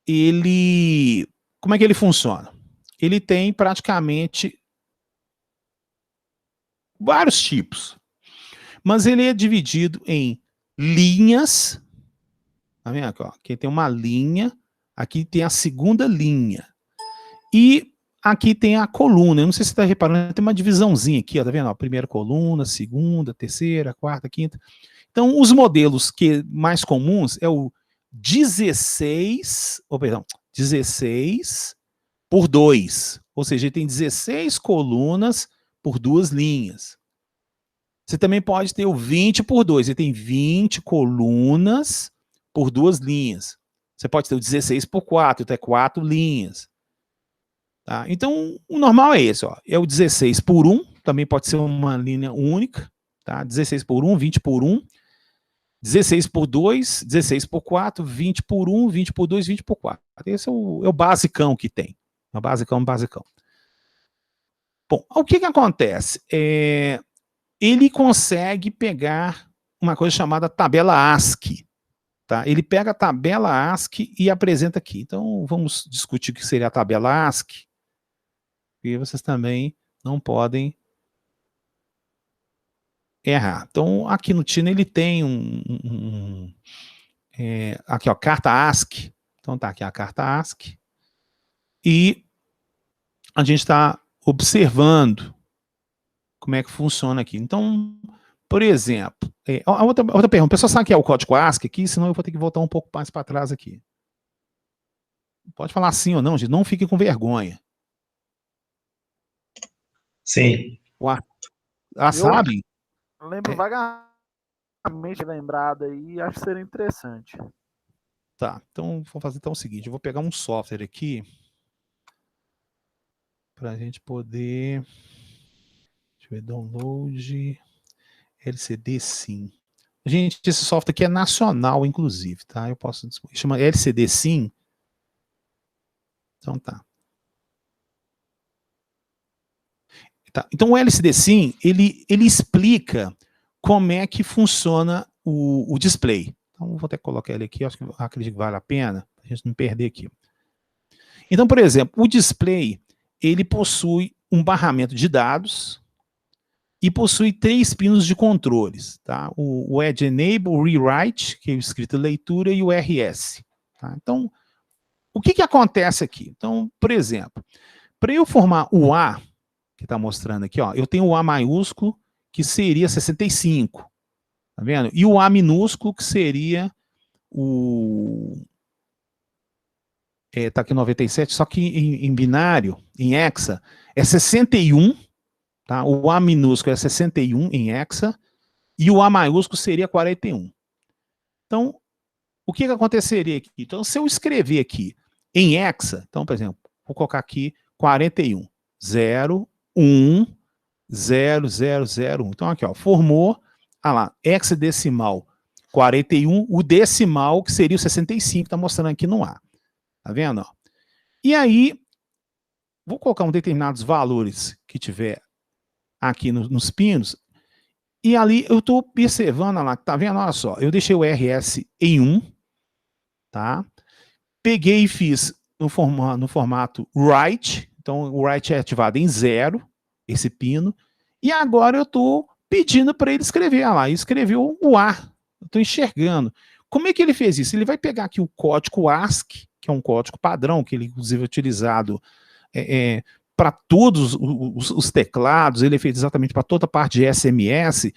ele, como é que ele funciona? Ele tem praticamente vários tipos, mas ele é dividido em linhas. Tá vendo aqui, ó? Aqui tem uma linha, aqui tem a segunda linha. E aqui tem a coluna. Eu não sei se você está reparando, tem uma divisãozinha aqui, ó, tá vendo? Ó, primeira coluna, segunda, terceira, quarta, quinta. Então, os modelos mais comuns é o 16 por 2. Ou seja, ele tem 16 colunas por 2 linhas. Você também pode ter o 20 por 2. Ele tem 20 colunas por 2 linhas. Você pode ter o 16 por 4, até 4 linhas. Tá? Então, o normal é esse. Ó. É o 16 por 1, também pode ser uma linha única. Tá? 16 por 1, 20 por 1. 16 por 2, 16 por 4, 20 por 1, 20 por 2, 20 por 4. Esse é o basicão que tem. É o basicão. Bom, o que acontece? Ele consegue pegar uma coisa chamada tabela ASCII. Tá? Ele pega a tabela ASCII e apresenta aqui. Então, vamos discutir o que seria a tabela ASCII. E vocês também não podem errar. Então, aqui no Tina ele tem aqui, ó, carta ASCII. Então, tá aqui a carta ASCII. E a gente está observando como é que funciona aqui. Então, por exemplo, outra pergunta. O pessoal sabe que é o código ASCII aqui, senão eu vou ter que voltar um pouco mais para trás aqui. Pode falar sim ou não, gente. Não fique com vergonha. Sim. Sabe? Lembro vagamente lembrado aí, acho que seria interessante. Tá, então vou fazer então o seguinte, eu vou pegar um software aqui para a gente poder, deixa eu ver, download, LCD Sim. Gente, esse software aqui é nacional, inclusive, tá? Eu posso, chama LCD Sim. Então tá. Então o LCD Sim, ele explica como é que funciona o display. Então vou até colocar ele aqui, acredito que vale a pena, para a gente não perder aqui. Então, por exemplo, o display, ele possui um barramento de dados e possui 3 pinos de controles, tá? O Edge Enable, o Rewrite, que é o escrito leitura, e o RS. Tá? Então, o que acontece aqui? Então, por exemplo, para eu formar o A, que está mostrando aqui, ó, eu tenho o A maiúsculo, que seria 65, tá vendo? E o A minúsculo, que seria tá aqui 97, só que em binário, em hexa, é 61, tá? O A minúsculo é 61 em hexa, e o A maiúsculo seria 41. Então, o que aconteceria aqui? Então, se eu escrever aqui em hexa, então, por exemplo, vou colocar aqui 41, 0, 1, 0, 0, 0, 1. Então, aqui, ó, formou, lá, hexadecimal 41, o decimal, que seria o 65, está mostrando aqui no A. Tá vendo? Ó? E aí, vou colocar determinados valores que tiver aqui nos pinos, e ali eu estou observando lá, tá vendo? Olha só, eu deixei o RS em 1, tá? Peguei e fiz no formato write, então o write é ativado em 0, esse pino, e agora eu estou pedindo para ele escrever, olha lá, ele escreveu o A, eu estou enxergando. Como é que ele fez isso? Ele vai pegar aqui o código ASCII, que é um código padrão, que ele inclusive é utilizado para todos os teclados, ele é feito exatamente para toda a parte de SMS,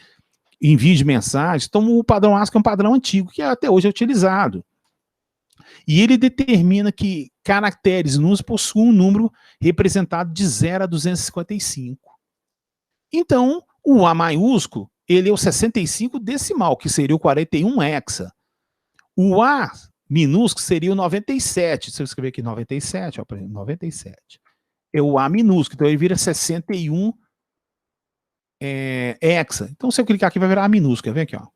envio de mensagens. Então o padrão ASCII é um padrão antigo, que até hoje é utilizado. E ele determina que caracteres nus possuem um número representado de 0 a 255. Então, o A maiúsculo, ele é o 65 decimal, que seria o 41 hexa. O A minúsculo seria o 97. Se eu escrever aqui 97, ó, por exemplo, 97. É o A minúsculo, então ele vira 61 hexa. Então, se eu clicar aqui, vai virar A minúsculo. Vem aqui, ó.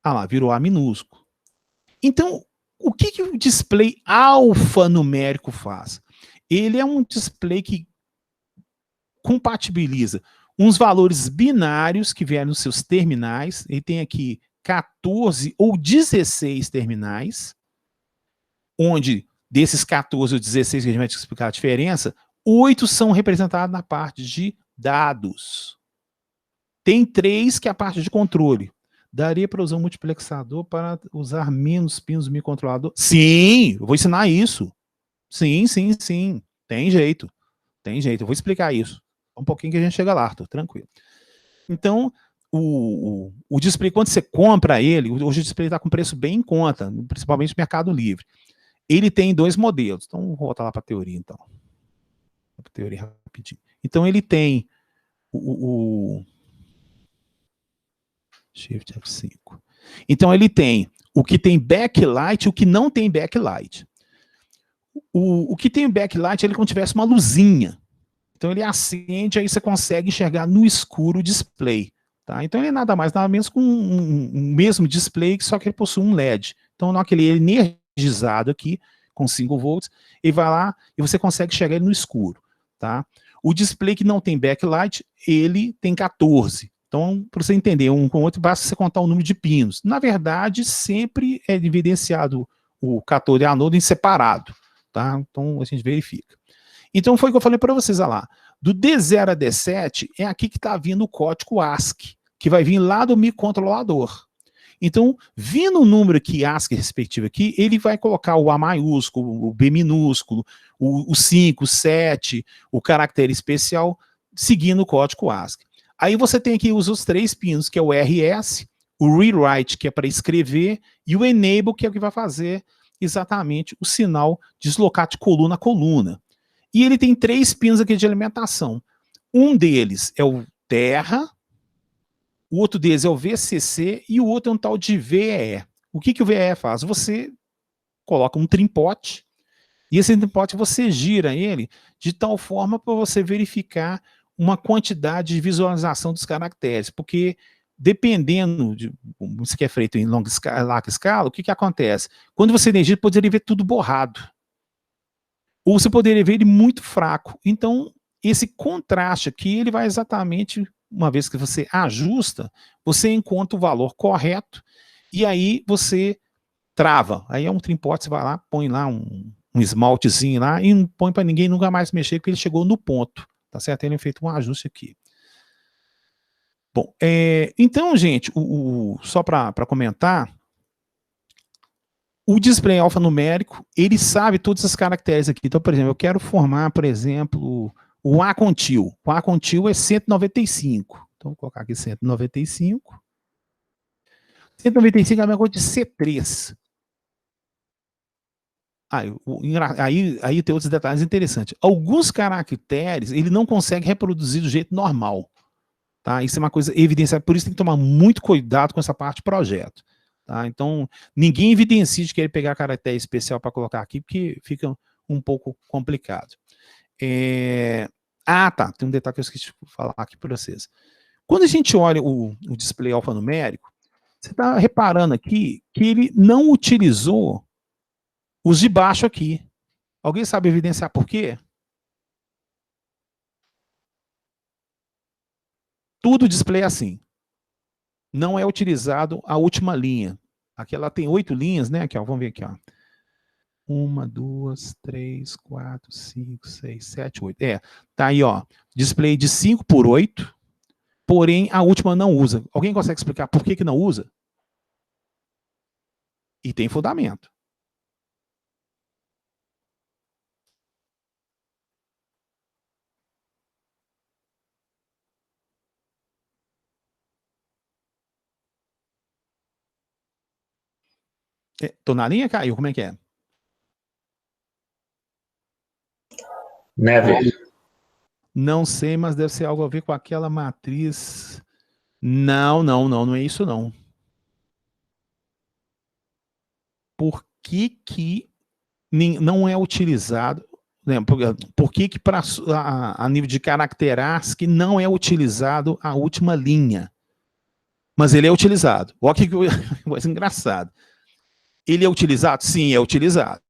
Ah lá, virou A minúsculo. Então, o que o display alfanumérico faz? Ele é um display que compatibiliza uns valores binários que vieram nos seus terminais. Ele tem aqui 14 ou 16 terminais, onde desses 14 ou 16 que a gente vai te explicar a diferença, 8 são representados na parte de dados. Tem 3 que é a parte de controle. Daria para usar um multiplexador para usar menos pinos do microcontrolador? Sim, eu vou ensinar isso. Sim. Tem jeito. Eu vou explicar isso. Um pouquinho que a gente chega lá, Arthur, tranquilo. Então, o display, quando você compra ele, hoje o display está com preço bem em conta, principalmente no Mercado Livre. Ele tem 2 modelos. Então, vou voltar lá para a teoria, então. Para a teoria rapidinho. Então, ele tem Shift F5. Então, ele tem o que tem backlight e o que não tem backlight. O que tem backlight, ele como se tivesse uma luzinha. Então, ele acende, aí você consegue enxergar no escuro o display. Tá? Então, ele é nada mais, nada menos com um mesmo display, só que ele possui um LED. Então, na hora que ele é energizado aqui, com 5 volts, ele vai lá e você consegue enxergar ele no escuro. Tá? O display que não tem backlight, ele tem 14. Então, para você entender um com o outro, basta você contar o número de pinos. Na verdade, sempre é evidenciado o cator e anodo em separado. Tá? Então, a gente verifica. Então, foi o que eu falei para vocês, olha lá. Do D0 a D7, é aqui que está vindo o código ASCII, que vai vir lá do microcontrolador. Então, vindo o número aqui, ASCII respectivo aqui, ele vai colocar o A maiúsculo, o B minúsculo, o 5, o 7, o caractere especial, seguindo o código ASCII. Aí você tem aqui os 3 pinos, que é o RS, o Rewrite, que é para escrever, e o Enable, que é o que vai fazer exatamente o sinal deslocar de coluna a coluna. E ele tem 3 pinos aqui de alimentação. Um deles é o terra, o outro deles é o VCC e o outro é um tal de VEE. O que o VEE faz? Você coloca um trimpote e esse trimpote você gira ele de tal forma para você verificar uma quantidade de visualização dos caracteres, porque dependendo de como isso que é feito em larga escala, o que acontece? Quando você digita, poderia ver tudo borrado. Ou você poderia ver ele muito fraco. Então, esse contraste aqui, ele vai exatamente, uma vez que você ajusta, você encontra o valor correto, e aí você trava. Aí é um trimpote, você vai lá, põe lá um esmaltezinho lá, e não põe para ninguém nunca mais mexer, porque ele chegou no ponto. Tá certo? Ele é feito um ajuste aqui. Bom, então, gente, só para comentar, o display alfanumérico, ele sabe todos esses caracteres aqui. Então, por exemplo, eu quero formar, por exemplo, o A contil. O A contil é 195. Então, vou colocar aqui 195. 195 é a mesma coisa de C3. Aí tem outros detalhes interessantes. Alguns caracteres, ele não consegue reproduzir do jeito normal. Tá? Isso é uma coisa evidenciada, por isso tem que tomar muito cuidado com essa parte de projeto. Tá? Então, ninguém evidencia de querer pegar caractere especial para colocar aqui, porque fica um pouco complicado. Tá, tem um detalhe que eu esqueci de falar aqui para vocês. Quando a gente olha o display alfanumérico, você está reparando aqui que ele não utilizou os de baixo aqui. Alguém sabe evidenciar por quê? Tudo display é assim. Não é utilizado a última linha. Aqui ela tem 8 linhas, né? Aqui, ó, vamos ver aqui, ó. 1, 2, 3, 4, 5, 6, 7, 8. Tá aí, ó. Display de 5 por 8, porém a última não usa. Alguém consegue explicar por que não usa? E tem fundamento. Tô na linha, caiu? Como é que é? Never. Não sei, mas deve ser algo a ver com aquela matriz. Não é isso não. Por que não é utilizado? né, por que que a nível de caractere ASCII não é utilizado a última linha? Mas ele é utilizado. Olha que coisa engraçada. Ele é utilizado? Sim, é utilizado.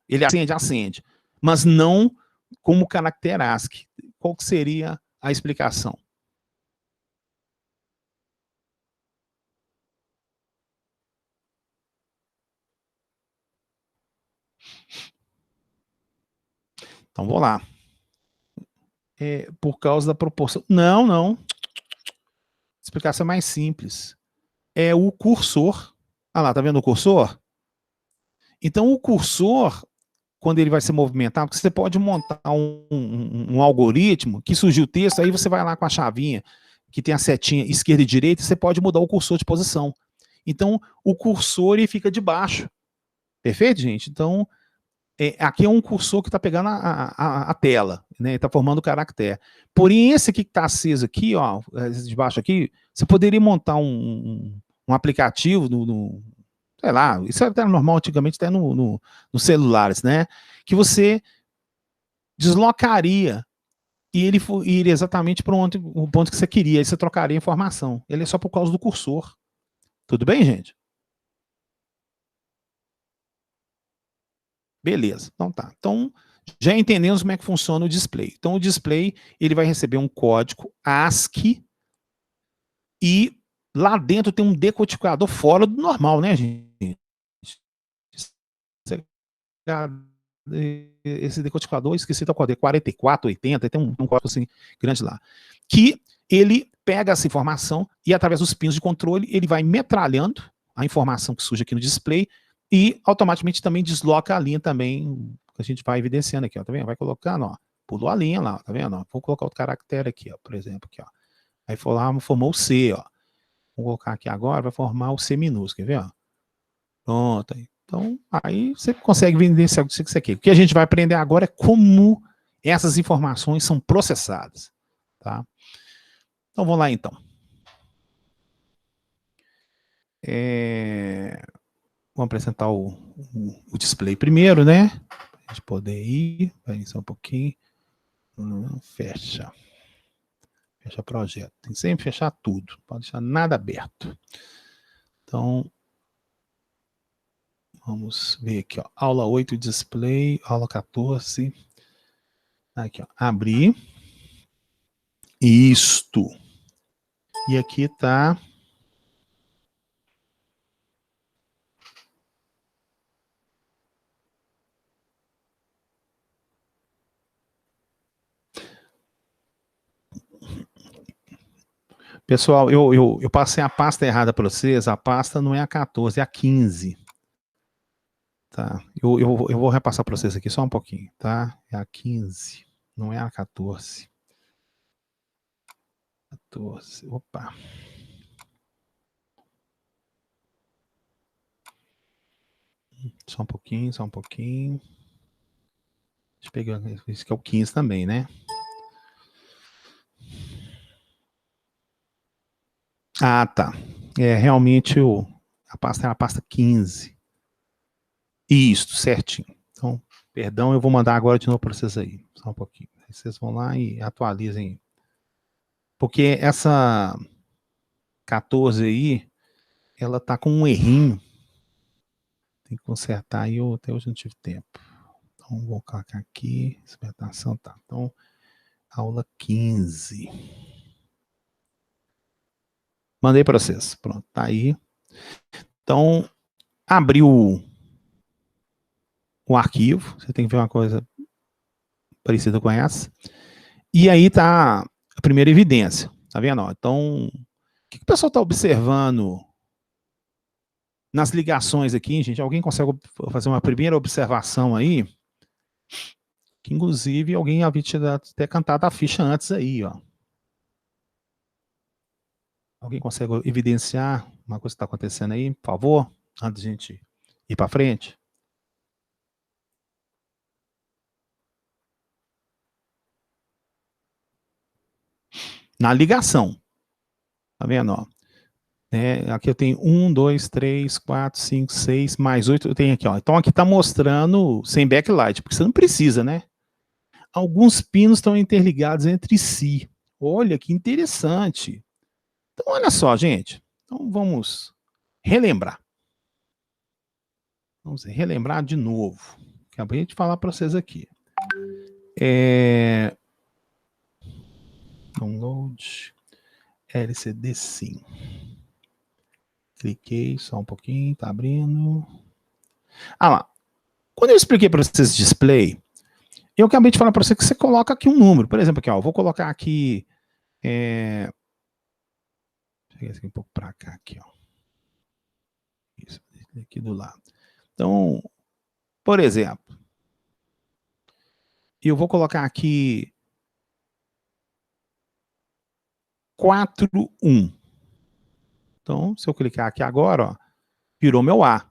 Ele acende. Mas não como caractere ASCII. Qual que seria a explicação? Então, vou lá. Por causa da proporção. Não. A explicação é mais simples. É o cursor. Ah lá, tá vendo o cursor? Então, o cursor, quando ele vai se movimentar, porque você pode montar um algoritmo que surgiu o texto, aí você vai lá com a chavinha, que tem a setinha esquerda e direita, e você pode mudar o cursor de posição. Então, o cursor ele fica de baixo. Perfeito, gente? Então, aqui é um cursor que está pegando a tela, né? Está formando o caractere. Porém, esse aqui que está aceso aqui, ó, de baixo aqui, você poderia montar um aplicativo sei lá, isso era normal antigamente até nos celulares, né? Que você deslocaria e ele iria exatamente para o ponto que você queria, aí você trocaria a informação. Ele é só por causa do cursor. Tudo bem, gente? Beleza, então tá. Então, já entendemos como é que funciona o display. Então, o display, ele vai receber um código ASCII e lá dentro tem um decodificador fora do normal, né, gente? Esse decodificador, esqueci qual é, 4480, tem um código assim grande lá, que ele pega essa informação e através dos pinos de controle, ele vai metralhando a informação que surge aqui no display e automaticamente também desloca a linha também, que a gente vai evidenciando aqui, ó, tá vendo? Vai colocando, ó, pulou a linha lá, tá vendo? Ó, vou colocar outro caractere aqui, ó, por exemplo, aqui, ó. Aí formou o C, ó. Vou colocar aqui agora, vai formar o C minúsculo, quer ver, ó? Pronto, aí. Então, aí você consegue evidenciar o que você quer. O que a gente vai aprender agora é como essas informações são processadas, tá? Então, vamos lá, então. Vamos apresentar o display primeiro, né? Para a gente poder ir. Vai iniciar um pouquinho. Fecha. Fecha projeto. Tem que sempre fechar tudo. Não pode deixar nada aberto. Então, vamos ver aqui, ó. Aula 8, display. Aula 14. Aqui, ó. Abrir. Isto. E aqui está... Pessoal, eu passei a pasta errada para vocês. A pasta não é a 14, é a 15. Tá? Eu vou repassar para vocês aqui só um pouquinho, tá? É a 15, não é a 14. 14, opa. Só um pouquinho, só um pouquinho. Deixa eu pegar, esse aqui é o 15 também, né? Ah, tá. Realmente a pasta é a pasta 15. Isso, certinho. Então, perdão, eu vou mandar agora de novo para vocês aí. Só um pouquinho. Aí vocês vão lá e atualizem. Porque essa 14 aí, ela tá com um errinho. Tem que consertar aí, até hoje não tive tempo. Então, vou colocar aqui, experimentação, tá. Então, aula 15. Mandei para vocês. Pronto, tá aí. Então, abriu o arquivo. Você tem que ver uma coisa parecida com essa. E aí tá a primeira evidência. Tá vendo? Então, o que o pessoal está observando nas ligações aqui, gente? Alguém consegue fazer uma primeira observação aí? Que, inclusive, alguém havia até cantado a ficha antes aí, ó. Alguém consegue evidenciar uma coisa que está acontecendo aí, por favor? Antes de a gente ir para frente. Na ligação. Tá vendo, ó? Aqui eu tenho 1, 2, 3, 4, 5, 6, mais 8 eu tenho aqui, ó. Então aqui tá mostrando sem backlight, porque você não precisa, né? alguns pinos estão interligados entre si. Olha que interessante. Então, olha só, gente. Então, vamos relembrar. Vamos relembrar de novo. Acabei de falar para vocês aqui. Download LCD sim. Cliquei só um pouquinho, tá abrindo. Ah lá. Quando eu expliquei para vocês display, eu acabei de falar para você que você coloca aqui um número. Por exemplo, aqui, ó, eu vou colocar aqui. Peguei esse aqui um pouco para cá, aqui, ó. Isso, aqui do lado. Então, por exemplo, eu vou colocar aqui 4.1. Então, se eu clicar aqui agora, ó, virou meu A.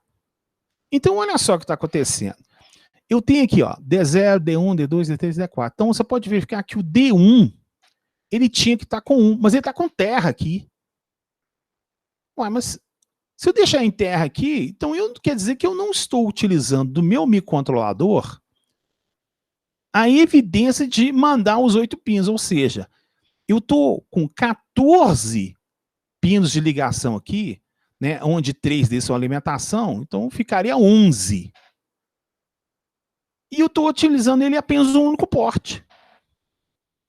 Então, olha só o que está acontecendo. Eu tenho aqui, ó, D0, D1, D2, D3, D4. Então, você pode verificar que o D1, ele tinha que estar com 1, mas ele está com terra aqui. Ué, mas se eu deixar em terra aqui, então quer dizer que eu não estou utilizando do meu microcontrolador a evidência de mandar os 8 pinos, ou seja, eu estou com 14 pinos de ligação aqui, né, onde 3 desses são alimentação, então ficaria 11. E eu estou utilizando ele apenas um único porte.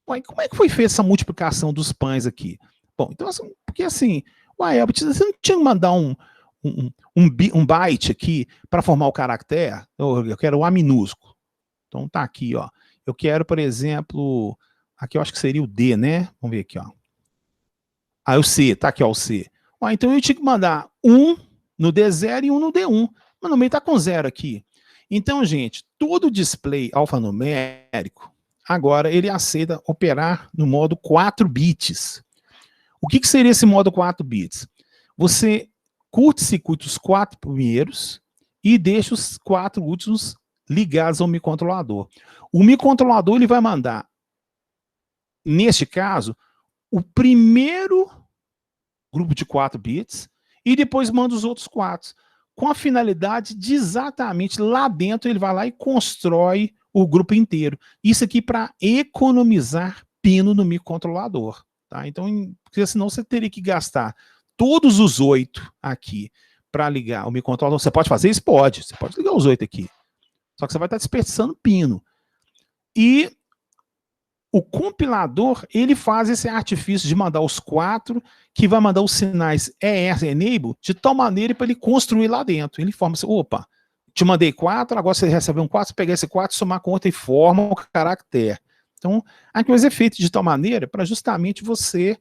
Ué, como é que foi feita essa multiplicação dos pães aqui? Bom, então, assim, porque assim, ué, você não tinha que mandar um byte aqui para formar o caractere? Eu quero o A minúsculo. Então tá aqui, ó. Eu quero, por exemplo, aqui eu acho que seria o D, né? Vamos ver aqui, ó. Ah, o C, tá aqui, ó, o C. Ué, então eu tinha que mandar 1 no D0 e 1 no D1. Mas no meio tá com 0 aqui. Então, gente, todo display alfanumérico, agora ele aceita operar no modo 4 bits. O que seria esse modo 4 bits? Você curte-circuita os 4 primeiros e deixa os 4 últimos ligados ao microcontrolador. O microcontrolador ele vai mandar, neste caso, o primeiro grupo de 4 bits e depois manda os outros 4, com a finalidade de exatamente lá dentro ele vai lá e constrói o grupo inteiro. Isso aqui para economizar pino no microcontrolador. Tá? Então, porque senão você teria que gastar todos os 8 aqui para ligar o microcontrolador. Você pode fazer isso? Pode. Você pode ligar os 8 aqui. Só que você vai estar desperdiçando pino. E o compilador, ele faz esse artifício de mandar os 4, que vai mandar os sinais ER, enable, de tal maneira para ele construir lá dentro. Ele forma assim, opa, te mandei 4, agora você recebeu um 4, você pegar esse 4, somar com outro e forma o caractere. Então, a coisa é feita de tal maneira para justamente você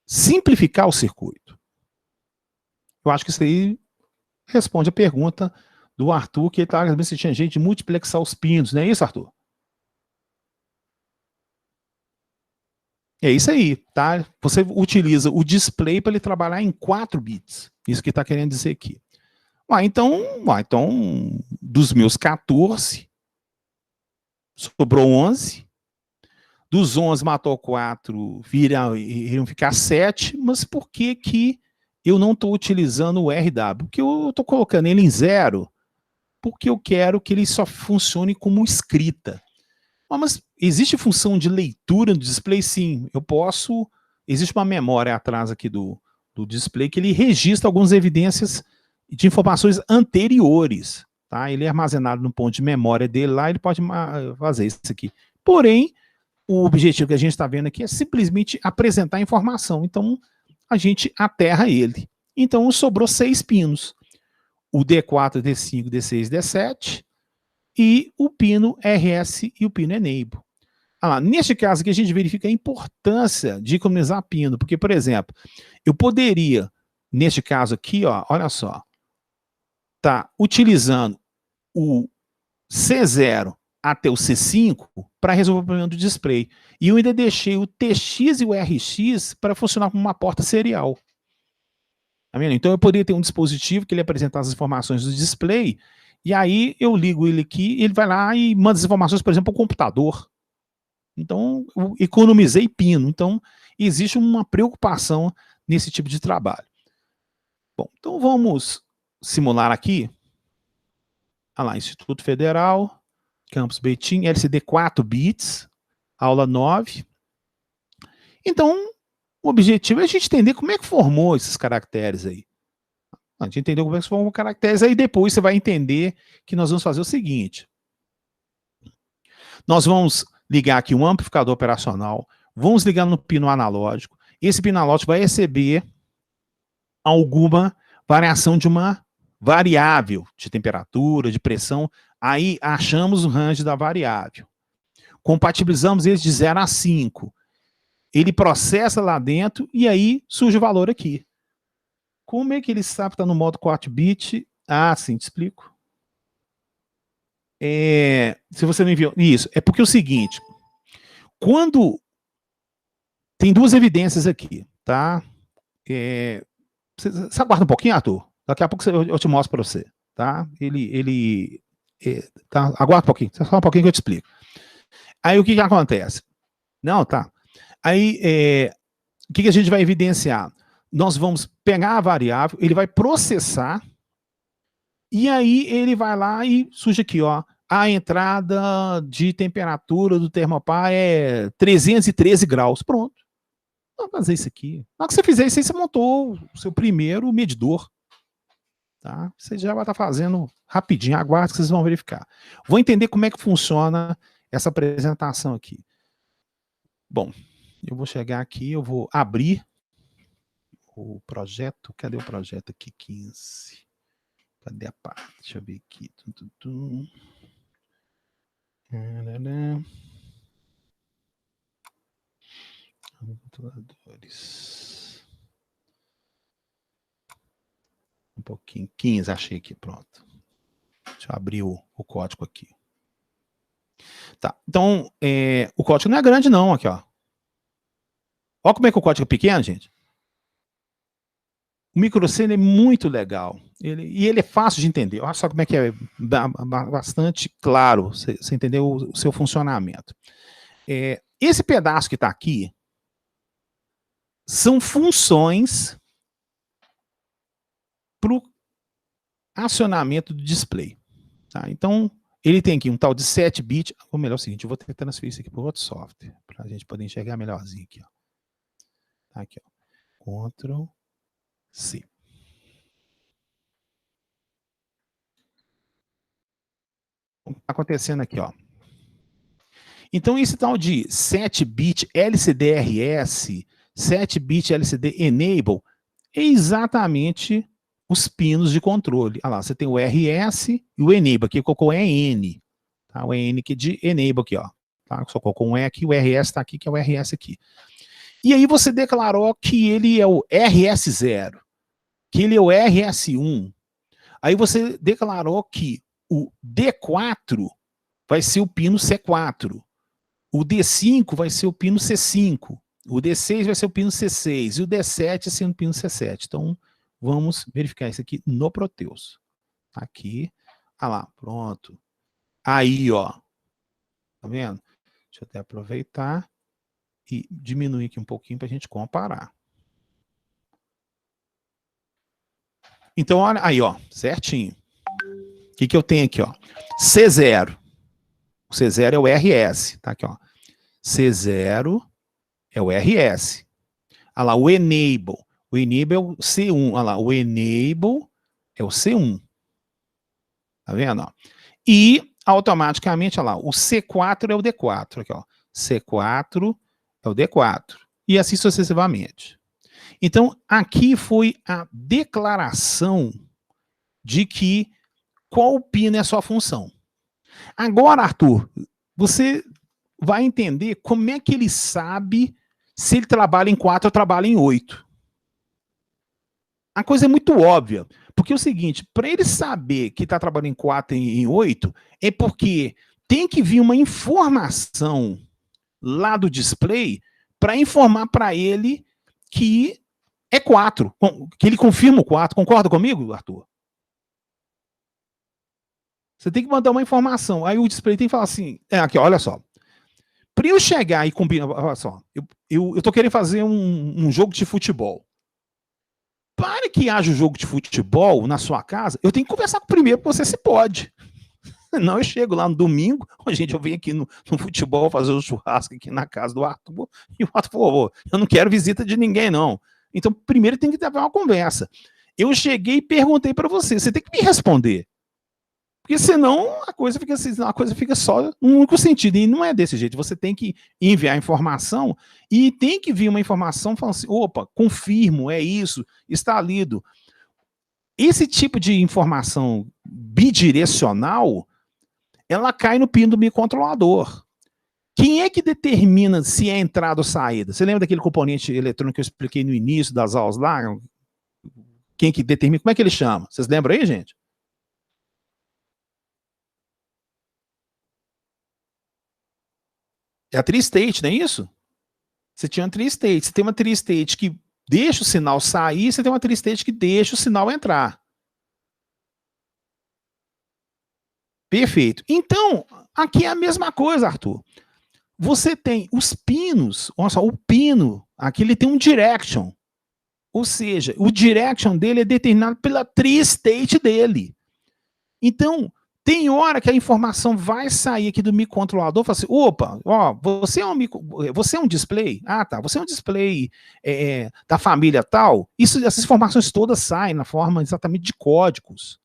simplificar o circuito. Eu acho que isso aí responde a pergunta do Arthur, que ele estava sabendo se tinha gente de multiplexar os pinos, não é isso, Arthur? É isso aí, tá? Você utiliza o display para ele trabalhar em 4 bits. Isso que está querendo dizer aqui. Então, dos meus 14, sobrou 11. Dos 11 matou 4, iriam ficar 7, mas por que eu não estou utilizando o RW? Porque eu estou colocando ele em 0, porque eu quero que ele só funcione como escrita. Mas existe função de leitura no display? Sim, eu posso. Existe uma memória atrás aqui do display que ele registra algumas evidências de informações anteriores. Tá? Ele é armazenado no ponto de memória dele lá, ele pode fazer isso aqui. Porém, o objetivo que a gente está vendo aqui é simplesmente apresentar informação. Então, a gente aterra ele. Então, sobrou 6 pinos. O D4, D5, D6, D7 e o pino RS e o pino Enable. Neste caso aqui, a gente verifica a importância de economizar pino, porque, por exemplo, eu poderia, neste caso aqui, ó, olha só, tá utilizando o C0 até o C5 para resolver o problema do display. E eu ainda deixei o TX e o RX para funcionar como uma porta serial. Tá vendo? Então eu poderia ter um dispositivo que ele apresentar as informações do display, e aí eu ligo ele aqui, e ele vai lá e manda as informações, por exemplo, para o computador. Então, eu economizei pino. Então, existe uma preocupação nesse tipo de trabalho. Bom, então vamos simular aqui. Instituto Federal, Campus Betim, LCD 4 bits, aula 9. Então, o objetivo é a gente entender como é que formou esses caracteres aí. A gente entendeu como é que se formam caracteres, aí depois você vai entender que nós vamos fazer o seguinte. Nós vamos ligar aqui um amplificador operacional, vamos ligar no pino analógico, esse pino analógico vai receber alguma variação de uma variável de temperatura, de pressão, aí achamos o range da variável. Compatibilizamos eles de 0 a 5. Ele processa lá dentro e aí surge o valor aqui. Como é que ele sabe que está no modo 4-bit? Ah, sim, te explico. Se você não enviou... Isso, é porque é o seguinte, quando... Tem duas evidências aqui, tá? Você aguarda um pouquinho, Arthur? Daqui a pouco eu te mostro para você, tá? Tá? Aguarda um pouquinho, só um pouquinho que eu te explico. Aí o que acontece? Não, tá. Aí, o que a gente vai evidenciar? Nós vamos pegar a variável, ele vai processar, e aí ele vai lá e surge aqui, ó, a entrada de temperatura do termopar é 313 graus. Pronto. Vamos fazer isso aqui. Na hora que você fizer isso aí, você montou o seu primeiro medidor. Tá? Você já vai estar fazendo rapidinho, aguarde que vocês vão verificar. Vou entender como é que funciona essa apresentação aqui. Bom, eu vou chegar aqui, eu vou abrir o projeto. Cadê o projeto aqui? 15. Cadê a parte? Deixa eu ver aqui. Controladores. Um pouquinho. 15, achei aqui, pronto. Deixa eu abrir o código aqui. Tá, então, o código não é grande não, aqui, ó. Olha como é que o código é pequeno, gente. O microcene é muito legal. Ele é fácil de entender. Olha só como é que é bastante claro você entender o seu funcionamento. Esse pedaço que está aqui são funções para o acionamento do display. Tá? Então, ele tem aqui um tal de 7-bit. Ou melhor, é o seguinte, eu vou tentar transferir isso aqui para outro software, para a gente poder enxergar melhorzinho aqui. Ó. Tá aqui, ó. Ctrl+C. O que está acontecendo aqui, ó. Então, esse tal de 7-bit LCD-RS, 7-bit LCD Enable, é exatamente os pinos de controle. Olha lá, você tem o RS e o Enable, aqui colocou EN. Tá? O EN aqui de Enable aqui, ó. Tá? Só colocou um E aqui, o RS está aqui, que é o RS aqui. E aí você declarou que ele é o RS0, que ele é o RS1. Aí você declarou que o D4 vai ser o pino C4. O D5 vai ser o pino C5. O D6 vai ser o pino C6. E o D7 vai ser o pino C7. Então, vamos verificar isso aqui no Proteus. Aqui. Ah lá, pronto. Aí, ó. Tá vendo? Deixa eu até aproveitar e diminuir aqui um pouquinho para a gente comparar. Então, olha aí, ó. Certinho. O que eu tenho aqui, ó? C0. O C0 é o RS. Tá aqui, ó. C0 é o RS. Olha lá, o Enable. O Enable é o C1. Olha lá, o Enable é o C1. Tá vendo? Ó? E, automaticamente, olha lá, o C4 é o D4. Aqui, ó. C4 é o D4. E assim sucessivamente. Então, aqui foi a declaração de que qual pino é a sua função. Agora, Arthur, você vai entender como é que ele sabe se ele trabalha em 4 ou trabalha em 8. A coisa é muito óbvia, porque é o seguinte, para ele saber que está trabalhando em 4 e em 8, é porque tem que vir uma informação lá do display para informar para ele que é 4, que ele confirma o 4. Concorda comigo, Arthur? Você tem que mandar uma informação. Aí o display tem que falar assim, aqui, olha só. Para eu chegar e combinar, olha só, eu tô querendo fazer um jogo de futebol. Para que haja um jogo de futebol na sua casa, eu tenho que conversar primeiro com você se pode. Não, eu chego lá no domingo, gente, eu venho aqui no futebol fazer o churrasco aqui na casa do Arthur, e o Arthur falou, eu não quero visita de ninguém, não. Então, primeiro tem que ter uma conversa. Eu cheguei e perguntei para você tem que me responder. Porque senão a coisa fica só num único sentido, e não é desse jeito. Você tem que enviar informação, e tem que vir uma informação falando assim, opa, confirmo, é isso, está lido. Esse tipo de informação bidirecional, ela cai no pino do microcontrolador. Quem é que determina se é entrada ou saída? Você lembra daquele componente eletrônico que eu expliquei no início das aulas lá? Quem que determina? Como é que ele chama? Vocês lembram aí, gente? É a tri-state, não é isso? Você tinha uma tri-state. Você tem uma tri-state que deixa o sinal sair, você tem uma tri-state que deixa o sinal entrar. Perfeito. Então, aqui é a mesma coisa, Arthur. Você tem os pinos, olha só, o pino, aqui ele tem um direction. Ou seja, o direction dele é determinado pela tri-state dele. Então, tem hora que a informação vai sair aqui do microcontrolador e fala assim, opa, ó, você é um display? Ah, tá, você é um display da família tal? Essas informações todas saem na forma exatamente de códigos.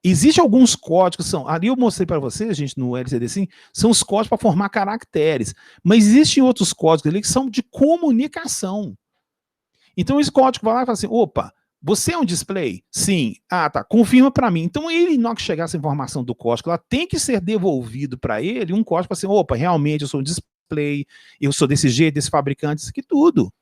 Existem alguns códigos, ali eu mostrei para vocês, gente, no LCD, sim, são os códigos para formar caracteres, mas existem outros códigos ali que são de comunicação. Então esse código vai lá e fala assim, opa, você é um display? Sim. Ah, tá, confirma para mim. Então ele, na hora que chegar essa informação do código, ela tem que ser devolvido para ele um código para assim, opa, realmente eu sou um display, eu sou desse jeito, desse fabricante, isso aqui tudo.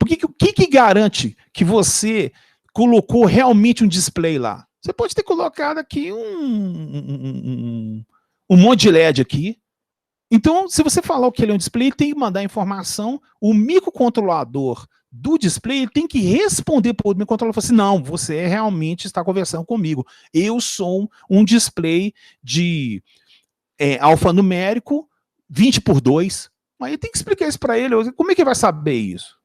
O que garante que você colocou realmente um display lá? Você pode ter colocado aqui um monte de LED aqui. Então, se você falar que ele é um display, ele tem que mandar informação, o microcontrolador do display ele tem que responder para o microcontrolador e falar assim, não, você realmente está conversando comigo. Eu sou um display de alfanumérico 20x2. Aí tem que explicar isso para ele. Como é que ele vai saber isso?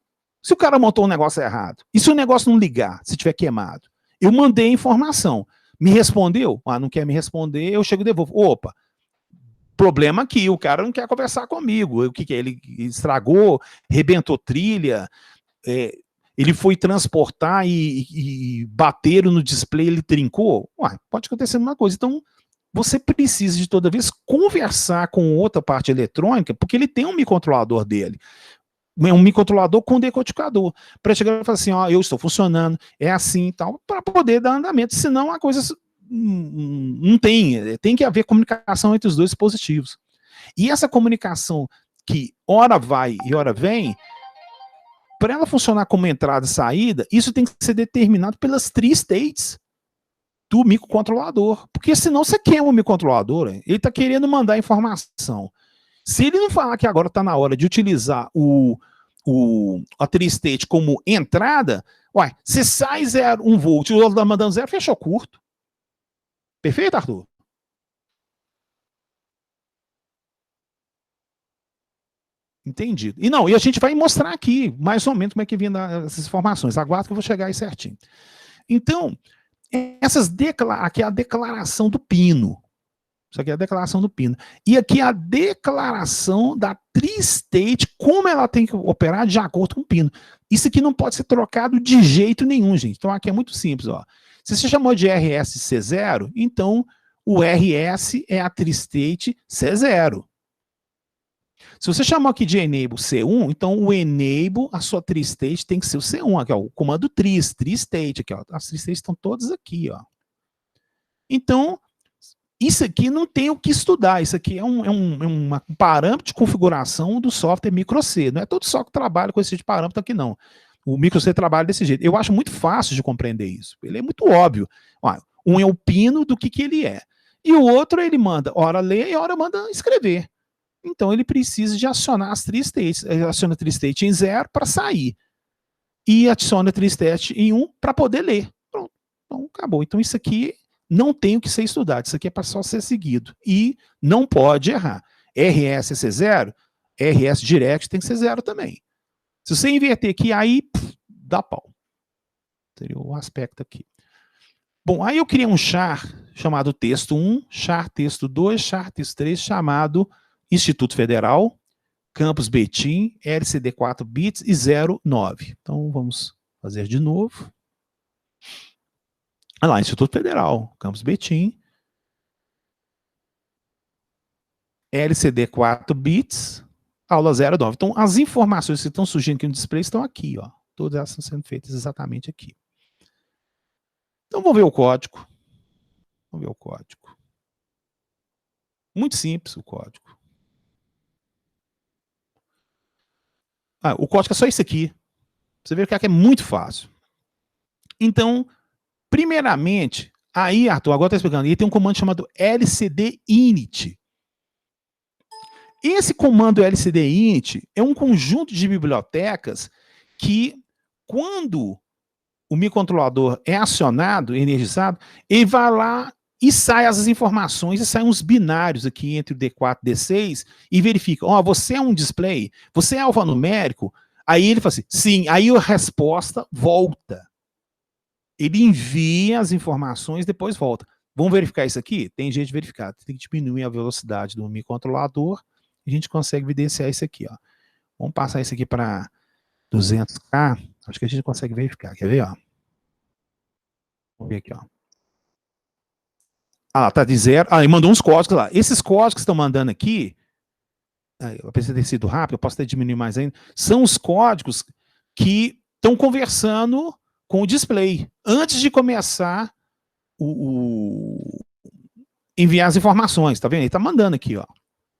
Se o cara montou um negócio errado, e se o negócio não ligar, se tiver queimado? Eu mandei a informação. Me respondeu? Ah, não quer me responder, eu chego e devolvo. Opa, problema aqui, o cara não quer conversar comigo. O que que é? Ele estragou, rebentou trilha, ele foi transportar e bateram no display, ele trincou? Ué, pode acontecer uma coisa. Então, você precisa de toda vez conversar com outra parte eletrônica, porque ele tem um microcontrolador dele. Um microcontrolador com decodificador, para chegar e falar assim, ó, eu estou funcionando, é assim e tal, para poder dar andamento, senão a coisa não tem que haver comunicação entre os dois dispositivos. E essa comunicação que hora vai e hora vem, para ela funcionar como entrada e saída, isso tem que ser determinado pelas tri-states do microcontrolador, porque senão você queima o microcontrolador, ele está querendo mandar informação. Se ele não falar que agora está na hora de utilizar a tri-state como entrada, uai, se sai 1 volt e o outro está mandando 0, fechou curto. Perfeito, Arthur? Entendido. E a gente vai mostrar aqui, mais ou menos, como é que vem essas informações. Aguardo que eu vou chegar aí certinho. Então, aqui é a declaração do pino. Isso aqui é a declaração do pino. E aqui é a declaração da tri-state, como ela tem que operar de acordo com o pino. Isso aqui não pode ser trocado de jeito nenhum, gente. Então aqui é muito simples, ó. Se você chamou de RS C0, então o RS é a tri-state C0. Se você chamou aqui de enable C1, então o enable, a sua tri-state tem que ser o C1, aqui, ó, o comando tri-state, aqui, ó. As tri-states estão todas aqui, ó. Então, isso aqui não tem o que estudar, isso aqui é um parâmetro de configuração do software micro-C, não é todo software que trabalha com esse tipo de parâmetro aqui não. O micro-C trabalha desse jeito. Eu acho muito fácil de compreender isso, ele é muito óbvio. Ó, um é o pino do que ele é, e o outro ele manda hora ler e hora manda escrever. Então ele precisa de acionar as tri-states, aciona a tri-state em 0 para sair, e adiciona a tri-state em 1 para poder ler. Pronto, então acabou. Então isso aqui não tem o que ser estudado, isso aqui é para só ser seguido. E não pode errar. RS é ser 0, RS direct tem que ser 0 também. Se você inverter aqui, aí dá pau. Seria o aspecto aqui. Bom, aí eu criei um char chamado texto 1, char texto 2, char texto 3, chamado Instituto Federal, Campus Betim, LCD 4 bits e 09. Então vamos fazer de novo. Olha lá, Instituto Federal, Campus Betim, LCD 4 bits, aula 09. Então as informações que estão surgindo aqui no display estão aqui, ó. Todas elas estão sendo feitas exatamente aqui. Então vamos ver o código. Vamos ver o código. Muito simples o código. O código é só isso aqui. Você vê que é muito fácil. Então, primeiramente, aí, Arthur, agora está explicando, ele tem um comando chamado lcd-init. Esse comando lcd-init é um conjunto de bibliotecas que, quando o microcontrolador é acionado, energizado, ele vai lá e sai as informações, e saem uns binários aqui entre o D4 e D6, e verifica, ó, você é um display, você é alfanumérico, aí ele fala assim, sim, aí a resposta volta. Ele envia as informações, depois volta. Vamos verificar isso aqui? Tem jeito de verificar, tem que diminuir a velocidade do microcontrolador, e a gente consegue evidenciar isso aqui, ó. Vamos passar isso aqui para 200K, acho que a gente consegue verificar, quer ver, ó? Vamos ver aqui, ó. Ah, tá de 0. Ah, e mandou uns códigos lá. Esses códigos que estão mandando aqui, eu pensei ter sido rápido, eu posso ter diminuído mais ainda, são os códigos que estão conversando com o display, antes de começar enviar as informações, tá vendo? Ele tá mandando aqui, ó.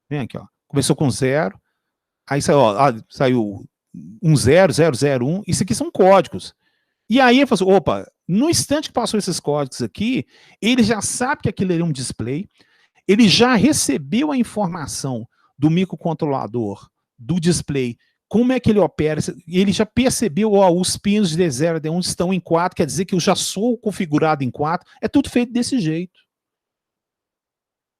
Vem aqui, ó. Começou com 0, aí saiu, ó, saiu 10001, isso aqui são códigos. E aí ele falou assim, opa, no instante que passou esses códigos aqui, ele já sabe que aquilo é um display, ele já recebeu a informação do microcontrolador, do display, como é que ele opera, ele já percebeu, ó, os pinos de D0 e D1 estão em 4, quer dizer que eu já sou configurado em 4, é tudo feito desse jeito.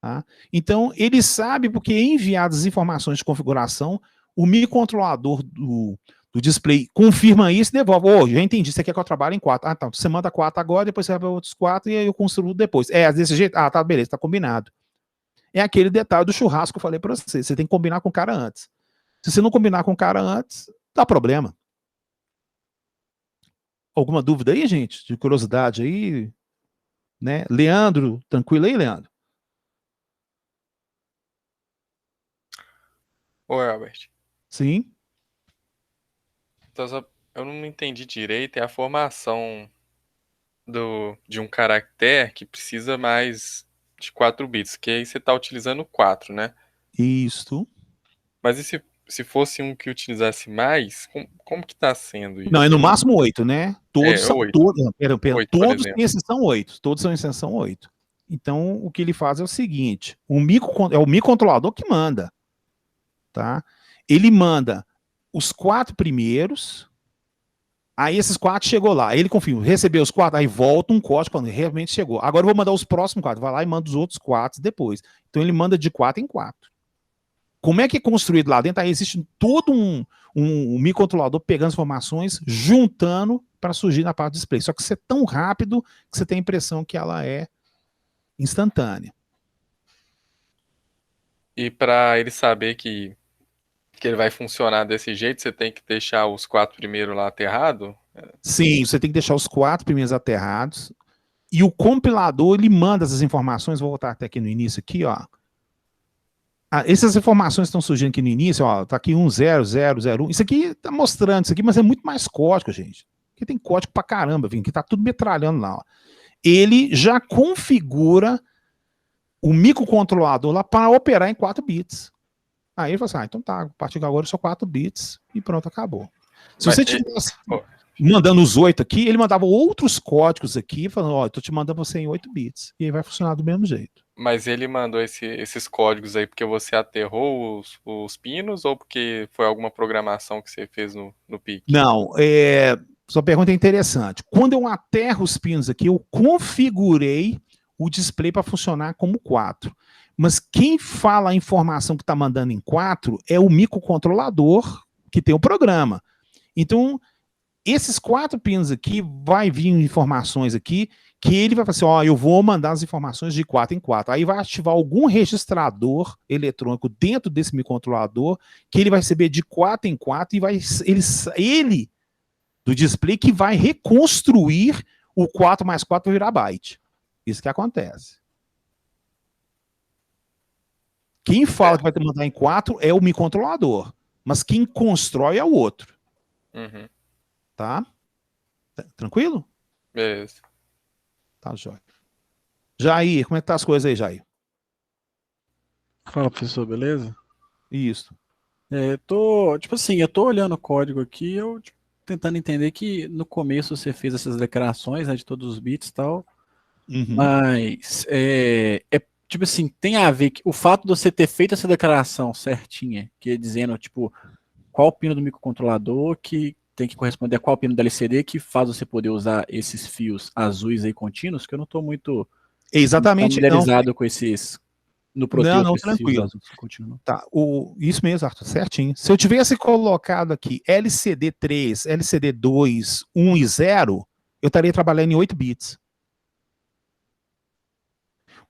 Tá? Então, ele sabe porque enviadas as informações de configuração, o microcontrolador do display confirma isso e devolve. Ô, já entendi, você quer que eu trabalhe em 4. Ah, tá, você manda 4 agora, depois você vai para outros 4 e aí eu construo depois. É, desse jeito? Ah, tá, beleza, tá combinado. É aquele detalhe do churrasco que eu falei para você. Você tem que combinar com o cara antes. Se você não combinar com o cara antes, dá problema. Alguma dúvida aí, gente? De curiosidade aí? Né? Leandro, tranquilo aí, Leandro? Oi, Albert. Sim. Então, eu não entendi direito, é a formação de um caractere que precisa mais de 4 bits, que aí você está utilizando 4, né? Isso. Mas e se fosse um que utilizasse mais, como que está sendo isso? Não, é no máximo 8, né? Todos são 8. Todos têm exceção 8. Todos são exceção 8. Então, o que ele faz é o seguinte, é o microcontrolador que manda. Tá? Ele manda os 4 primeiros, aí esses 4 chegou lá, aí ele confirma, recebeu os 4, aí volta um código quando realmente chegou. Agora eu vou mandar os próximos 4, vai lá e manda os outros 4 depois. Então ele manda de 4 em 4. Como é que é construído lá dentro? Aí existe todo um microcontrolador pegando as informações, juntando para surgir na parte do display. Só que isso é tão rápido que você tem a impressão que ela é instantânea. E para ele saber que ele vai funcionar desse jeito, você tem que deixar os 4 primeiros lá aterrados? Sim, você tem que deixar os 4 primeiros aterrados. E o compilador, ele manda essas informações, vou voltar até aqui no início, aqui, ó. Essas informações estão surgindo aqui no início, ó, tá aqui 10001. Isso aqui tá mostrando isso aqui, mas é muito mais código, gente. Aqui tem código pra caramba, viu? Aqui tá tudo metralhando lá, ó. Ele já configura o microcontrolador lá para operar em 4 bits. Aí ele fala assim, então tá, a partir de agora só 4 bits e pronto, acabou. Se você tivesse mandando os 8 aqui, ele mandava outros códigos aqui, falando, ó, eu tô te mandando você em 8 bits. E aí vai funcionar do mesmo jeito. Mas ele mandou esses códigos aí porque você aterrou os pinos ou porque foi alguma programação que você fez no PIC? Não, sua pergunta é interessante. Quando eu aterro os pinos aqui, eu configurei o display para funcionar como 4. Mas quem fala a informação que está mandando em 4 é o microcontrolador que tem o programa. Então, esses 4 pinos aqui, vai vir informações aqui que ele vai falar assim, ó, eu vou mandar as informações de 4 em 4. Aí vai ativar algum registrador eletrônico dentro desse microcontrolador que ele vai receber de 4 em 4 e vai ele do display que vai reconstruir o 4 mais 4 para virar byte. Isso que acontece. Quem fala que vai mandar em 4 é o microcontrolador, mas quem constrói é o outro. Uhum. Tá? Tranquilo? Beleza. Tá, jóia. Jair, como é que tá as coisas aí, Jair? Fala, professor, beleza? Isso. Eu tô olhando o código aqui, tentando entender que no começo você fez essas declarações, né, de todos os bits e tal, mas tipo assim, tem a ver que o fato de você ter feito essa declaração certinha, que é dizendo, tipo, qual pino do microcontrolador que tem que corresponder a qual pino da LCD que faz você poder usar esses fios azuis aí contínuos, que eu não tô muito Exatamente. familiarizado com esses no Proteus, com esses fios tranquilo. azuis contínuos. Tá, isso mesmo, Arthur, certinho. Se eu tivesse colocado aqui LCD3, LCD2, 1 e 0, eu estaria trabalhando em 8 bits.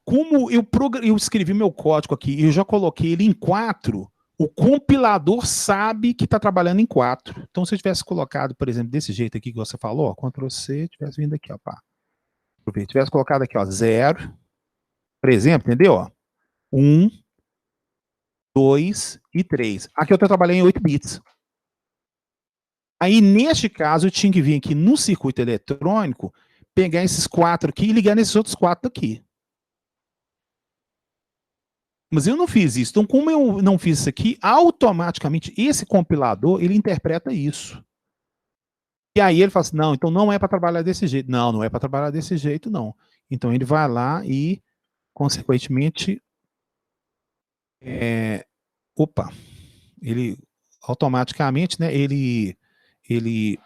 Como eu escrevi meu código aqui e eu já coloquei ele em 4, o compilador sabe que está trabalhando em 4. Então, se eu tivesse colocado, por exemplo, desse jeito aqui que você falou, ó, Ctrl C, tivesse vindo aqui, ó, pá. Tivesse colocado aqui, ó, 0, por exemplo, entendeu? Ó, 1, 2 e 3. Aqui eu estou trabalhando em 8 bits. Aí, neste caso, eu tinha que vir aqui no circuito eletrônico, pegar esses 4 aqui e ligar nesses outros 4 aqui. Mas eu não fiz isso. Então, como eu não fiz isso aqui, automaticamente esse compilador, ele interpreta isso. E aí ele fala assim, não, então não é para trabalhar desse jeito. Não, não é para trabalhar desse jeito, não. Então ele vai lá e, consequentemente, ele automaticamente, né, ele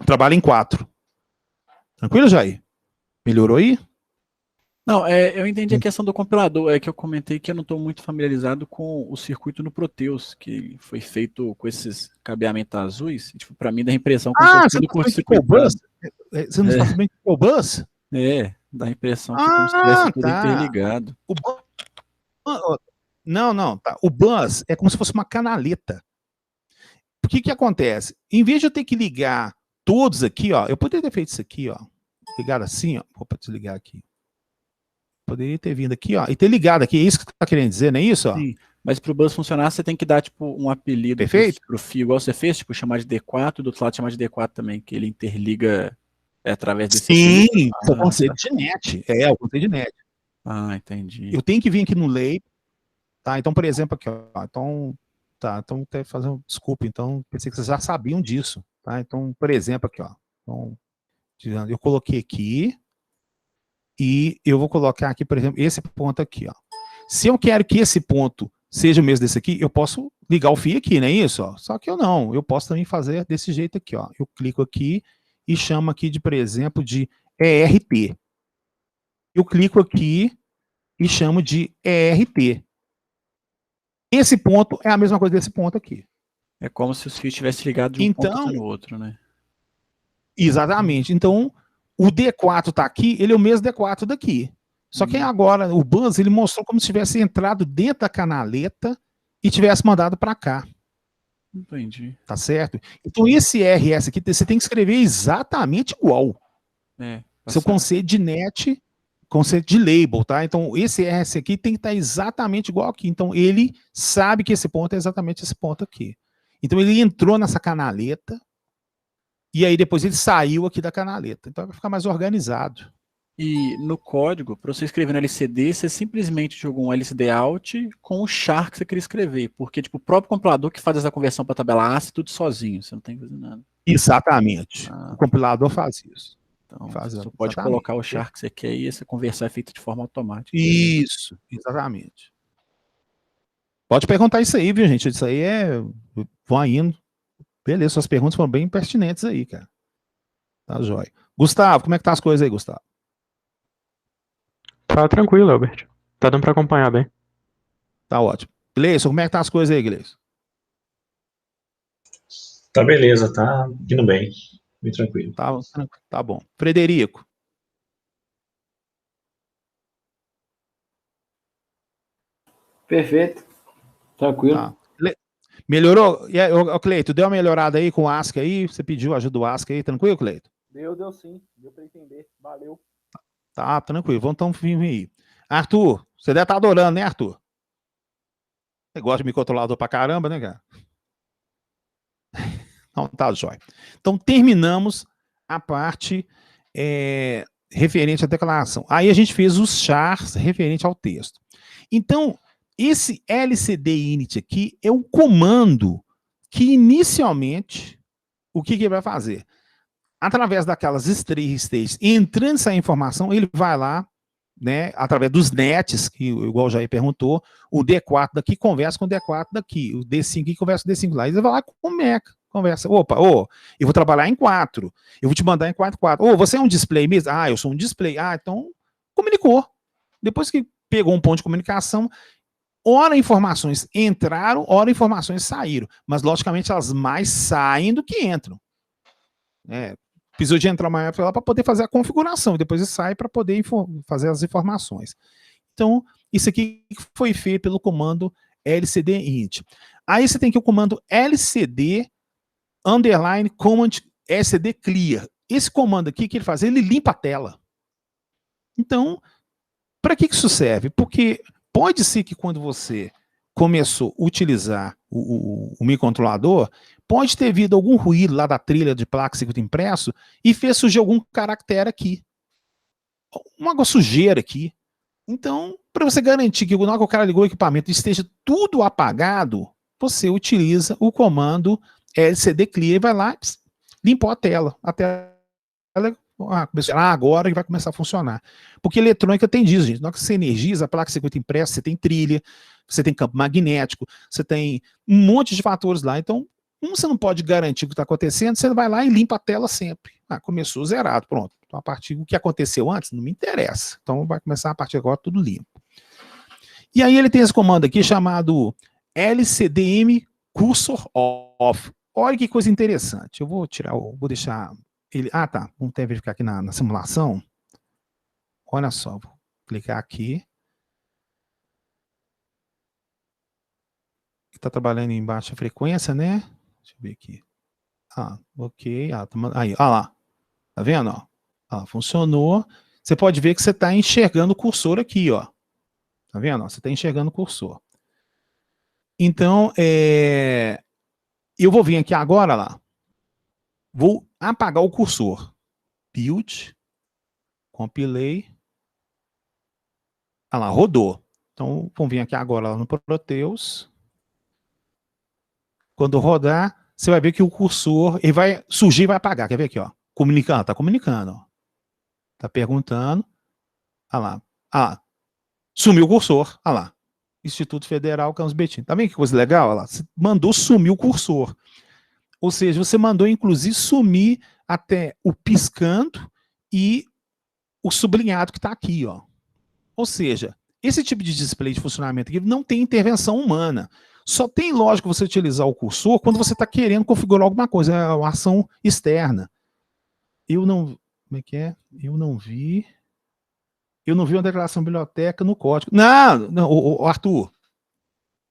trabalha em 4. Tranquilo, Jair? Melhorou aí? Não, eu entendi a questão do compilador, é que eu comentei que eu não estou muito familiarizado com o circuito no Proteus, que foi feito com esses cabeamentos azuis, e, tipo, para mim dá a impressão como se fosse tudo curto-circuitado. Você não faz bem com o bus? Dá a impressão que como se tivesse tudo tá. interligado. Não, tá. O bus é como se fosse uma canaleta. O que acontece? Em vez de eu ter que ligar todos aqui, ó, eu poderia ter feito isso aqui, ó, ligar assim, ó, vou desligar aqui. Poderia ter vindo aqui, ó, e ter ligado aqui, é isso que você tá querendo dizer, não é isso? Ó? Sim, mas pro bus funcionar, você tem que dar, tipo, um apelido pro fio, igual você fez, tipo, chamar de D4, e do outro lado chamar de D4 também, que ele interliga através desse... Sim, o conceito de net. O conceito de net. Ah, entendi. Eu tenho que vir aqui no label, tá? Então, por exemplo, aqui, ó, então, até fazendo, desculpa, então, pensei que vocês já sabiam disso, tá? Então, por exemplo, aqui, ó, então, eu coloquei aqui, e eu vou colocar aqui, por exemplo, esse ponto aqui, ó. Se eu quero que esse ponto seja o mesmo desse aqui, eu posso ligar o fio aqui, não é isso? Ó? Só que eu posso também fazer desse jeito aqui, ó. Eu clico aqui e chamo aqui de, por exemplo, de ERT. Eu clico aqui e chamo de ERT. Esse ponto é a mesma coisa desse ponto aqui. É como se os fios estivessem ligados de um ponto no outro, né? Exatamente. Então, o D4 está aqui, ele é o mesmo D4 daqui. Só que agora, o bus, ele mostrou como se tivesse entrado dentro da canaleta e tivesse mandado para cá. Entendi. Tá certo? Então, esse RS aqui, você tem que escrever exatamente igual. Seu conceito de net, conceito de label, tá? Então, esse RS aqui tem que estar exatamente igual aqui. Então, ele sabe que esse ponto é exatamente esse ponto aqui. Então, ele entrou nessa canaleta, e aí depois ele saiu aqui da canaleta. Então vai ficar mais organizado. E no código, para você escrever no LCD, você simplesmente jogou um LCD out com o char que você queria escrever. Porque tipo, o próprio compilador que faz essa conversão para tabela ASCII tudo sozinho. Você não tem que fazer nada. Exatamente. O compilador faz isso. Então você pode colocar o char que você quer e essa conversão é feita de forma automática. Isso, exatamente. Pode perguntar isso aí, viu, gente? Isso aí vão indo. Beleza, suas perguntas foram bem pertinentes aí, cara. Tá jóia. Gustavo, como é que tá as coisas aí, Gustavo? Tá tranquilo, Albert. Tá dando pra acompanhar bem. Tá ótimo. Gleison, como é que tá as coisas aí, Gleison? Tá beleza, tá indo bem. Bem tranquilo. Tá bom. Frederico. Perfeito. Tranquilo. Tá. Melhorou? E aí, ô, Cleito, deu uma melhorada aí com o Ask aí? Você pediu ajuda do Ask aí, tranquilo, Cleito? Deu sim. Deu pra entender. Valeu. Tá, tranquilo. Vamos então firme aí. Arthur, você deve estar adorando, né, Arthur? Você gosta de microcontrolador pra caramba, né, cara? Não, tá, jóia. Então, terminamos a parte referente à declaração. Aí a gente fez os chars referente ao texto. Então, esse LCD init aqui é um comando que inicialmente, o que ele vai fazer? Através daquelas states, entrando essa informação, ele vai lá, né, através dos nets, que igual o Jair perguntou, o D4 daqui conversa com o D4 daqui, o D5 aqui conversa com o D5 lá, ele vai lá com o Meca, conversa, opa, eu vou trabalhar em 4, eu vou te mandar em 4, você é um display mesmo? Ah, eu sou um display, então comunicou. Depois que pegou um ponto de comunicação, ora informações entraram, ora informações saíram, mas logicamente elas mais saem do que entram. Precisou de entrar uma época lá para poder fazer a configuração, e depois sai para poder fazer as informações. Então, isso aqui foi feito pelo comando LCD int. Aí você tem aqui o comando LCD underline command LCD clear. Esse comando aqui, que ele faz? Ele limpa a tela. Então, para que isso serve? Porque pode ser que quando você começou a utilizar o microcontrolador, pode ter havido algum ruído lá da trilha de placa de circuito impresso e fez surgir algum caractere aqui. Uma sujeira aqui. Então, para você garantir que na hora que o cara ligou o equipamento esteja tudo apagado, você utiliza o comando LCD clear e vai lá, limpou a tela. A tela agora que vai começar a funcionar. Porque eletrônica tem disso, gente. Na hora que você energiza a placa de circuito impresso, você tem trilha, você tem campo magnético, você tem um monte de fatores lá. Então, você não pode garantir o que está acontecendo, você vai lá e limpa a tela sempre. Começou zerado, pronto. Então, a partir do que aconteceu antes, não me interessa. Então, vai começar a partir de agora tudo limpo. E aí ele tem esse comando aqui chamado LCDM cursor off. Olha que coisa interessante. Eu vou tirar, vou deixar ele. Tá. Vamos até verificar aqui na simulação. Olha só, vou clicar aqui. Está trabalhando em baixa frequência, né? Deixa eu ver aqui. Ok. Aí, olha lá. Tá vendo? Funcionou. Você pode ver que você está enxergando o cursor aqui, ó. Tá vendo? Você está enxergando o cursor. Então, eu vou vir aqui agora lá. Vou apagar o cursor. Build. Compilei. Olha lá, rodou. Então, vamos vir aqui agora lá no Proteus. Quando rodar, você vai ver que o cursor, ele vai surgir e vai apagar. Quer ver aqui, ó? Comunicando, tá comunicando, ó. Tá perguntando. Olha lá. Sumiu o cursor. Olha lá. Instituto Federal Campos Betim. Tá vendo que coisa legal? Olha lá. Você mandou sumir o cursor. Ou seja, você mandou, inclusive, sumir até o piscando e o sublinhado que está aqui, ó. Ou seja, esse tipo de display de funcionamento aqui não tem intervenção humana. Só tem lógica você utilizar o cursor quando você está querendo configurar alguma coisa, é uma ação externa. Eu não... Como é que é? Eu não vi uma declaração de biblioteca no código. Não, Arthur.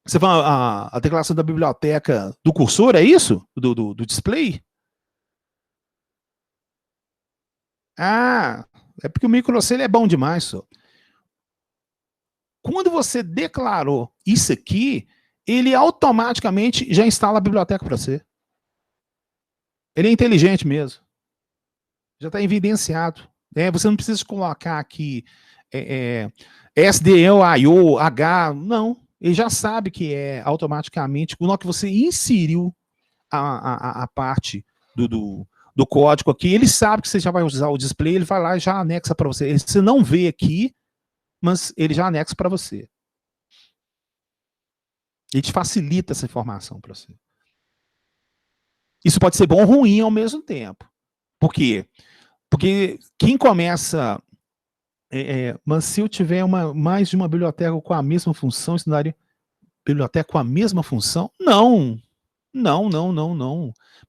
Você fala a declaração da biblioteca do cursor, é isso? Do display? É porque o microC é bom demais, só. Quando você declarou isso aqui, ele automaticamente já instala a biblioteca para você. Ele é inteligente mesmo. Já está evidenciado. Você não precisa colocar aqui SDL, H, não. Ele já sabe que é automaticamente, na hora que você inseriu a parte do código aqui, ele sabe que você já vai usar o display, ele vai lá e já anexa para você. Você não vê aqui, mas ele já anexa para você. Ele te facilita essa informação para você. Isso pode ser bom ou ruim ao mesmo tempo. Por quê? Porque quem começa... mas se eu tiver mais de uma biblioteca com a mesma função, isso daria biblioteca com a mesma função? Não.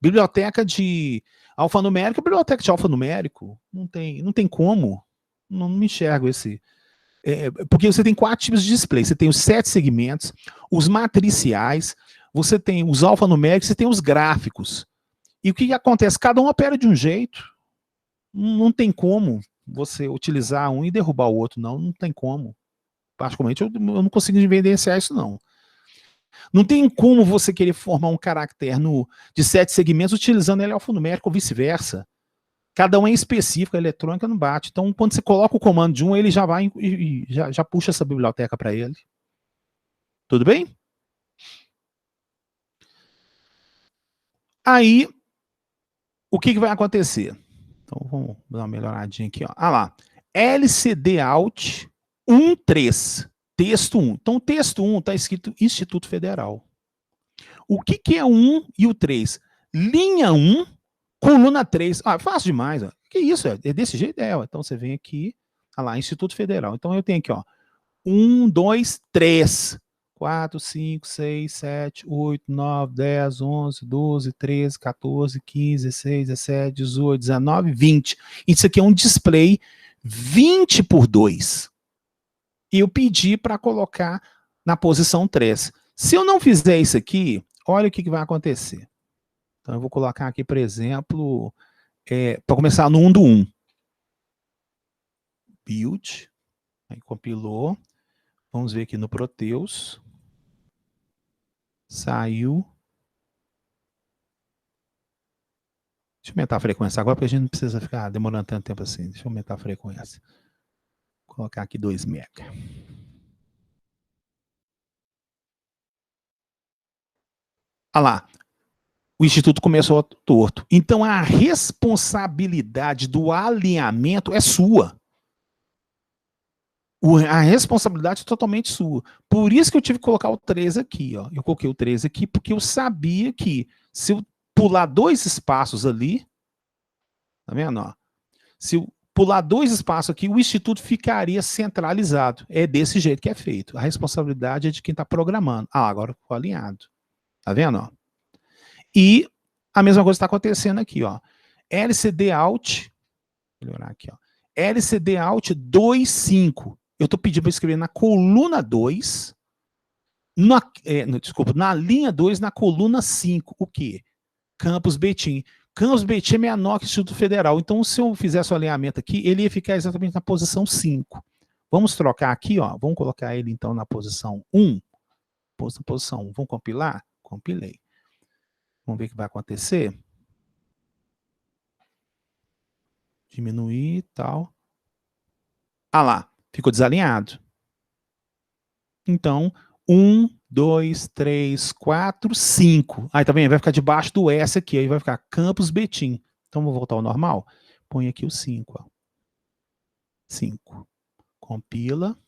Biblioteca de alfanumérico é biblioteca de alfanumérico. Não tem como. Não me enxergo esse Porque você tem 4 tipos de display. Você tem os 7 segmentos, os matriciais, você tem os alfanuméricos, você tem os gráficos. E o que acontece? Cada um opera de um jeito. Não tem como você utilizar um e derrubar o outro, não. Não tem como. Particularmente, eu não consigo evidenciar isso, não. Não tem como você querer formar um caractere de 7 segmentos utilizando ele alfanumérico ou vice-versa. Cada um é específico, a eletrônica não bate. Então, quando você coloca o comando de um, ele já vai e já puxa essa biblioteca para ele. Tudo bem? Aí, o que vai acontecer? Então, vamos dar uma melhoradinha aqui. Ó. Ah lá. LCD Out 13. Texto 1. Então, texto 1 está escrito Instituto Federal. O que é o 1 e o 3? Linha 1, coluna 3. Ah, fácil demais. Ó. Que isso? É desse jeito? Ó. Então, você vem aqui, olha lá, Instituto Federal. Então, eu tenho aqui, ó, 1, 2, 3. 4, 5, 6, 7, 8, 9, 10, 11, 12, 13, 14, 15, 16, 17, 18, 19, 20. Isso aqui é um display 20 por 2. E eu pedi para colocar na posição 3. Se eu não fizer isso aqui, olha o que vai acontecer. Então, eu vou colocar aqui, por exemplo, para começar no 1 do 1. Build. Aí compilou. Vamos ver aqui no Proteus. Saiu. Deixa eu aumentar a frequência agora, porque a gente não precisa ficar demorando tanto tempo assim. Deixa eu aumentar a frequência. Vou colocar aqui 2 MB. Olha lá. O Instituto começou torto. Então, a responsabilidade do alinhamento é sua. A responsabilidade é totalmente sua. Por isso que eu tive que colocar o 3 aqui. Ó. Eu coloquei o 3 aqui porque eu sabia que se eu pular 2 espaços ali, tá vendo? Ó? Se eu pular 2 espaços aqui, o Instituto ficaria centralizado. É desse jeito que é feito. A responsabilidade é de quem está programando. Ah, agora ficou alinhado. Tá vendo? Ó? E a mesma coisa está acontecendo aqui. Ó. LCD Out, vou melhorar aqui. Ó. LCD Out 2.5. Eu estou pedindo para escrever na coluna 2, na linha 2, na coluna 5. O quê? Campus Betim. Campus Betim é menor que o Instituto Federal. Então, se eu fizesse o alinhamento aqui, ele ia ficar exatamente na posição 5. Vamos trocar aqui, ó. Vamos colocar ele, então, na posição 1. Posição 1. Vamos compilar? Compilei. Vamos ver o que vai acontecer. Diminuir e tal. Ah lá. Ficou desalinhado. Então, 1, 2, 3, 4, 5. Aí, tá vendo? Vai ficar debaixo do S aqui. Aí vai ficar Campus Betim. Então, vou voltar ao normal. Põe aqui o 5. Ó. 5. Compila.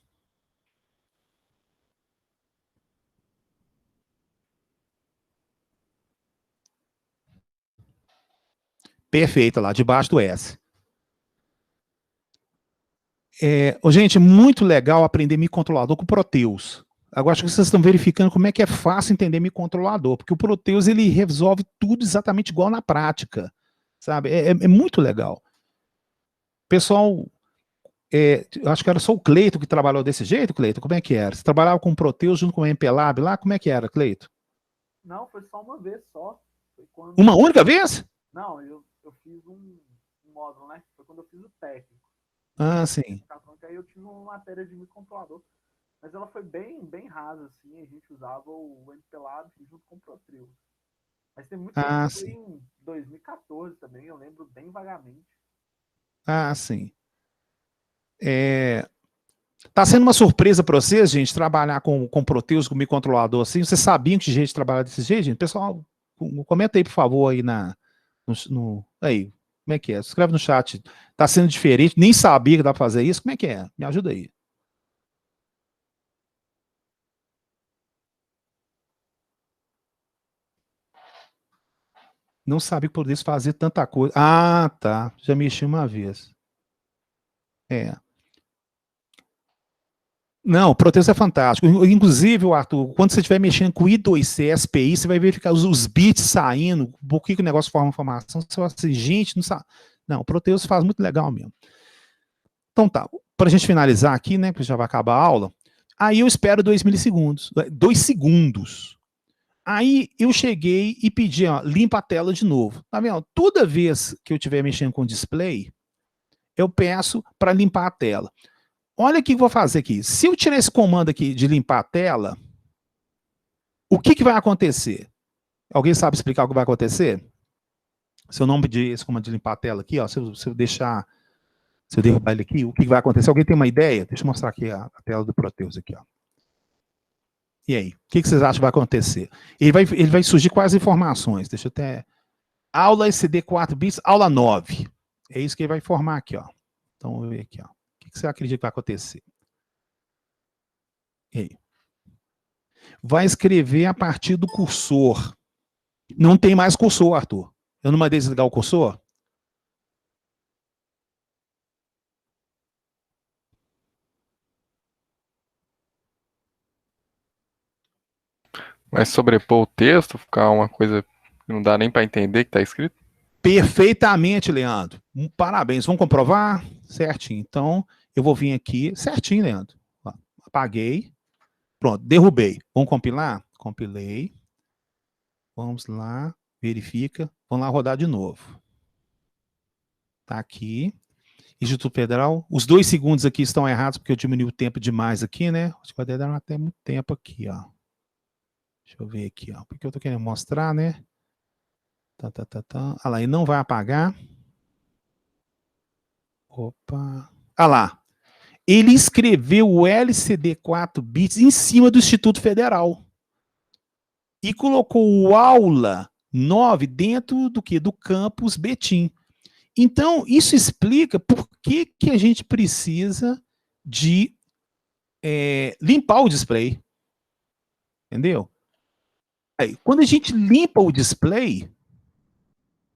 Perfeito, lá, debaixo do S. Gente, muito legal aprender microcontrolador com o Proteus. Agora, acho que vocês estão verificando como é que é fácil entender microcontrolador, porque o Proteus, ele resolve tudo exatamente igual na prática, sabe? É muito legal. Pessoal, acho que era só o Cleito que trabalhou desse jeito, Cleito? Como é que era? Você trabalhava com o Proteus junto com o MPLab lá? Como é que era, Cleito? Não, foi só uma vez só. Foi quando... Uma única vez? Não, eu fiz um módulo, né? Foi quando eu fiz o técnico. Ah, sim. Aí eu tive uma matéria de microcontrolador, mas ela foi bem rasa, assim, a gente usava o MPLab junto com o Proteus. Mas tem muito tempo, foi em 2014 também, eu lembro bem vagamente. Ah, sim. Tá sendo uma surpresa para vocês, gente, trabalhar com Proteus, com microcontrolador assim? Vocês sabiam que gente trabalha desse jeito, gente? Pessoal, comenta aí, por favor, aí aí, como é que é? Escreve no chat. Tá sendo diferente, nem sabia que dá para fazer isso. Como é que é? Me ajuda aí. Não sabia que poderia fazer tanta coisa. Ah, tá. Já mexi uma vez. Não, o Proteus é fantástico. Inclusive, Arthur, quando você estiver mexendo com I2C, SPI, você vai verificar os bits saindo, por que o negócio forma informação. Você vai assim, gente, não sabe. Não, o Proteus faz muito legal mesmo. Então tá, para a gente finalizar aqui, né, porque já vai acabar a aula, aí eu espero 2 milissegundos, 2 segundos. Aí eu cheguei e pedi, ó, limpa a tela de novo. Tá vendo? Toda vez que eu estiver mexendo com o display, eu peço para limpar a tela. Olha o que eu vou fazer aqui. Se eu tirar esse comando aqui de limpar a tela, o que vai acontecer? Alguém sabe explicar o que vai acontecer? Se eu não pedir esse comando de limpar a tela aqui, ó, se eu deixar, se eu derrubar ele aqui, o que vai acontecer? Alguém tem uma ideia? Deixa eu mostrar aqui a tela do Proteus aqui, ó. E aí, o que vocês acham que vai acontecer? Ele vai surgir com as informações. Deixa eu até... Aula ECD 4 bits, aula 9. É isso que ele vai informar aqui, ó. Então, vamos ver aqui, ó. O que você acredita que vai acontecer? E aí? Vai escrever a partir do cursor. Não tem mais cursor, Arthur. Eu não mandei desligar o cursor? Mas sobrepor o texto, ficar uma coisa que não dá nem para entender que está escrito? Perfeitamente, Leandro. Parabéns. Vamos comprovar? Certinho. Então, eu vou vir aqui. Certinho, Leandro. Apaguei. Pronto, derrubei. Vamos compilar? Compilei. Vamos lá. Verifica. Vamos lá rodar de novo. Tá aqui. Instituto Federal. Os 2 segundos aqui estão errados porque eu diminui o tempo demais aqui, né? Acho que vai demorar até muito tempo aqui, ó. Deixa eu ver aqui, ó. Porque eu tô querendo mostrar, né? Olha lá, e não vai apagar. Opa. Olha lá. Ele escreveu o LCD 4 bits em cima do Instituto Federal. E colocou o aula 9 dentro do quê? Do campus Betim. Então, isso explica por que a gente precisa de limpar o display. Entendeu? Aí, quando a gente limpa o display,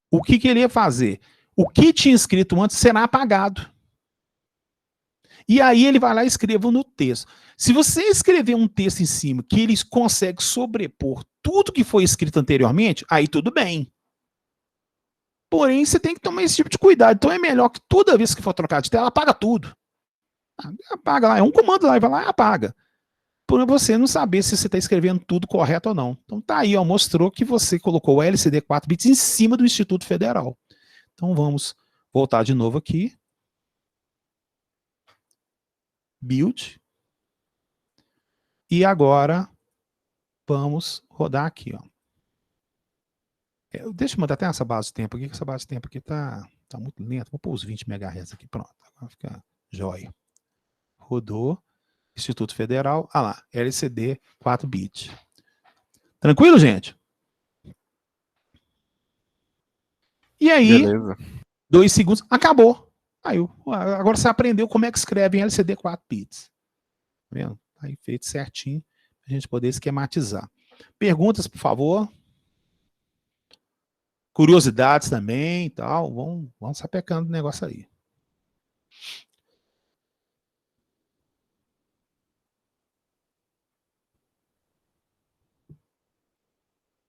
o que ele ia fazer? O que tinha escrito antes será apagado. E aí ele vai lá e escreva no texto. Se você escrever um texto em cima que ele consegue sobrepor tudo que foi escrito anteriormente, aí tudo bem. Porém, você tem que tomar esse tipo de cuidado. Então é melhor que toda vez que for trocar de tela, apaga tudo. Apaga lá, é um comando lá, e vai lá e apaga. Por você não saber se você está escrevendo tudo correto ou não. Então tá aí, ó, mostrou que você colocou o LCD 4 bits em cima do Instituto Federal. Então vamos voltar de novo aqui. Build. E agora vamos rodar aqui, ó. Deixa eu mandar até essa base de tempo aqui, que essa base de tempo aqui tá muito lenta. Vou pôr os 20 MHz aqui, pronto. Agora fica jóia. Rodou. Instituto Federal. Ah lá, LCD 4 bits. Tranquilo, gente? E aí, Beleza. 2 segundos, acabou. Aí, agora você aprendeu como é que escreve em LCD 4 bits. Tá vendo? Aí feito certinho, pra gente poder esquematizar. Perguntas, por favor? Curiosidades também e tal. Vamos sapecando o negócio aí.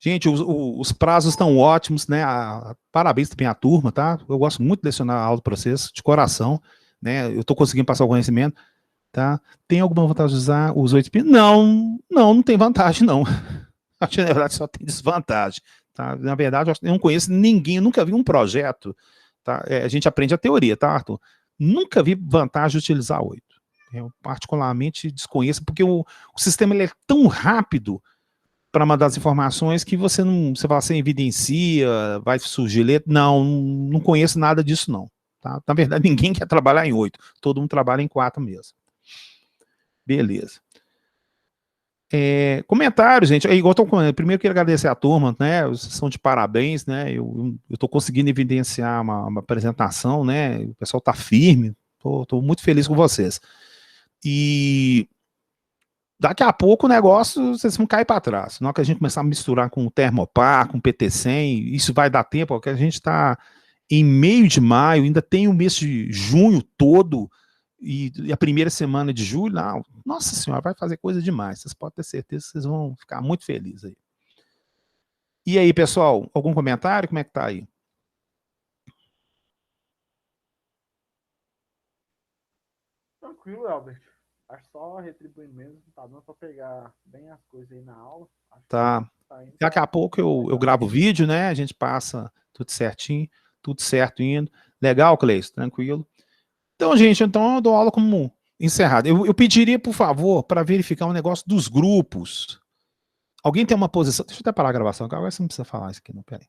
Gente, os prazos estão ótimos, né? Parabéns também à turma, tá? Eu gosto muito de lecionar aula do processo, de coração, né? Eu estou conseguindo passar o conhecimento, tá? Tem alguma vantagem de usar os 8 pinos? Não tem vantagem, não. Acho que, na verdade, só tem desvantagem, tá? Na verdade, eu não conheço ninguém, eu nunca vi um projeto, tá? A gente aprende a teoria, tá, Arthur? Nunca vi vantagem de utilizar 8. Eu particularmente desconheço, porque o sistema ele é tão rápido para mandar as informações que você fala assim, evidencia, vai surgir letra. Não conheço nada disso, não. Tá? Na verdade, ninguém quer trabalhar em 8. Todo mundo trabalha em 4 mesmo. Beleza. Comentários, gente. Igual eu tô falando, primeiro quero agradecer a turma, né? Vocês são de parabéns, né? Eu tô conseguindo evidenciar uma apresentação, né? O pessoal tá firme. Tô muito feliz com vocês. E daqui a pouco o negócio, vocês vão cair para trás. Na hora que a gente começar a misturar com o Termopar, com o PT100, isso vai dar tempo, porque a gente está em meio de maio, ainda tem o mês de junho todo, e a primeira semana de julho, nossa senhora, vai fazer coisa demais. Vocês podem ter certeza que vocês vão ficar muito felizes aí. E aí, pessoal, algum comentário? Como é que tá aí? tranquilo, Albert. Acho só retribuindo mesmo, tá dando pra pegar bem as coisas aí na aula. Acho tá. indo, Daqui a pouco eu gravo o vídeo, né? A gente passa tudo certinho, tudo certo indo. Legal, Cleiton, tranquilo. Então, gente, então eu dou aula como encerrado. Eu pediria, por favor, para verificar um negócio dos grupos. Alguém tem uma posição... Deixa eu até parar a gravação, agora você não precisa falar isso aqui, não, peraí.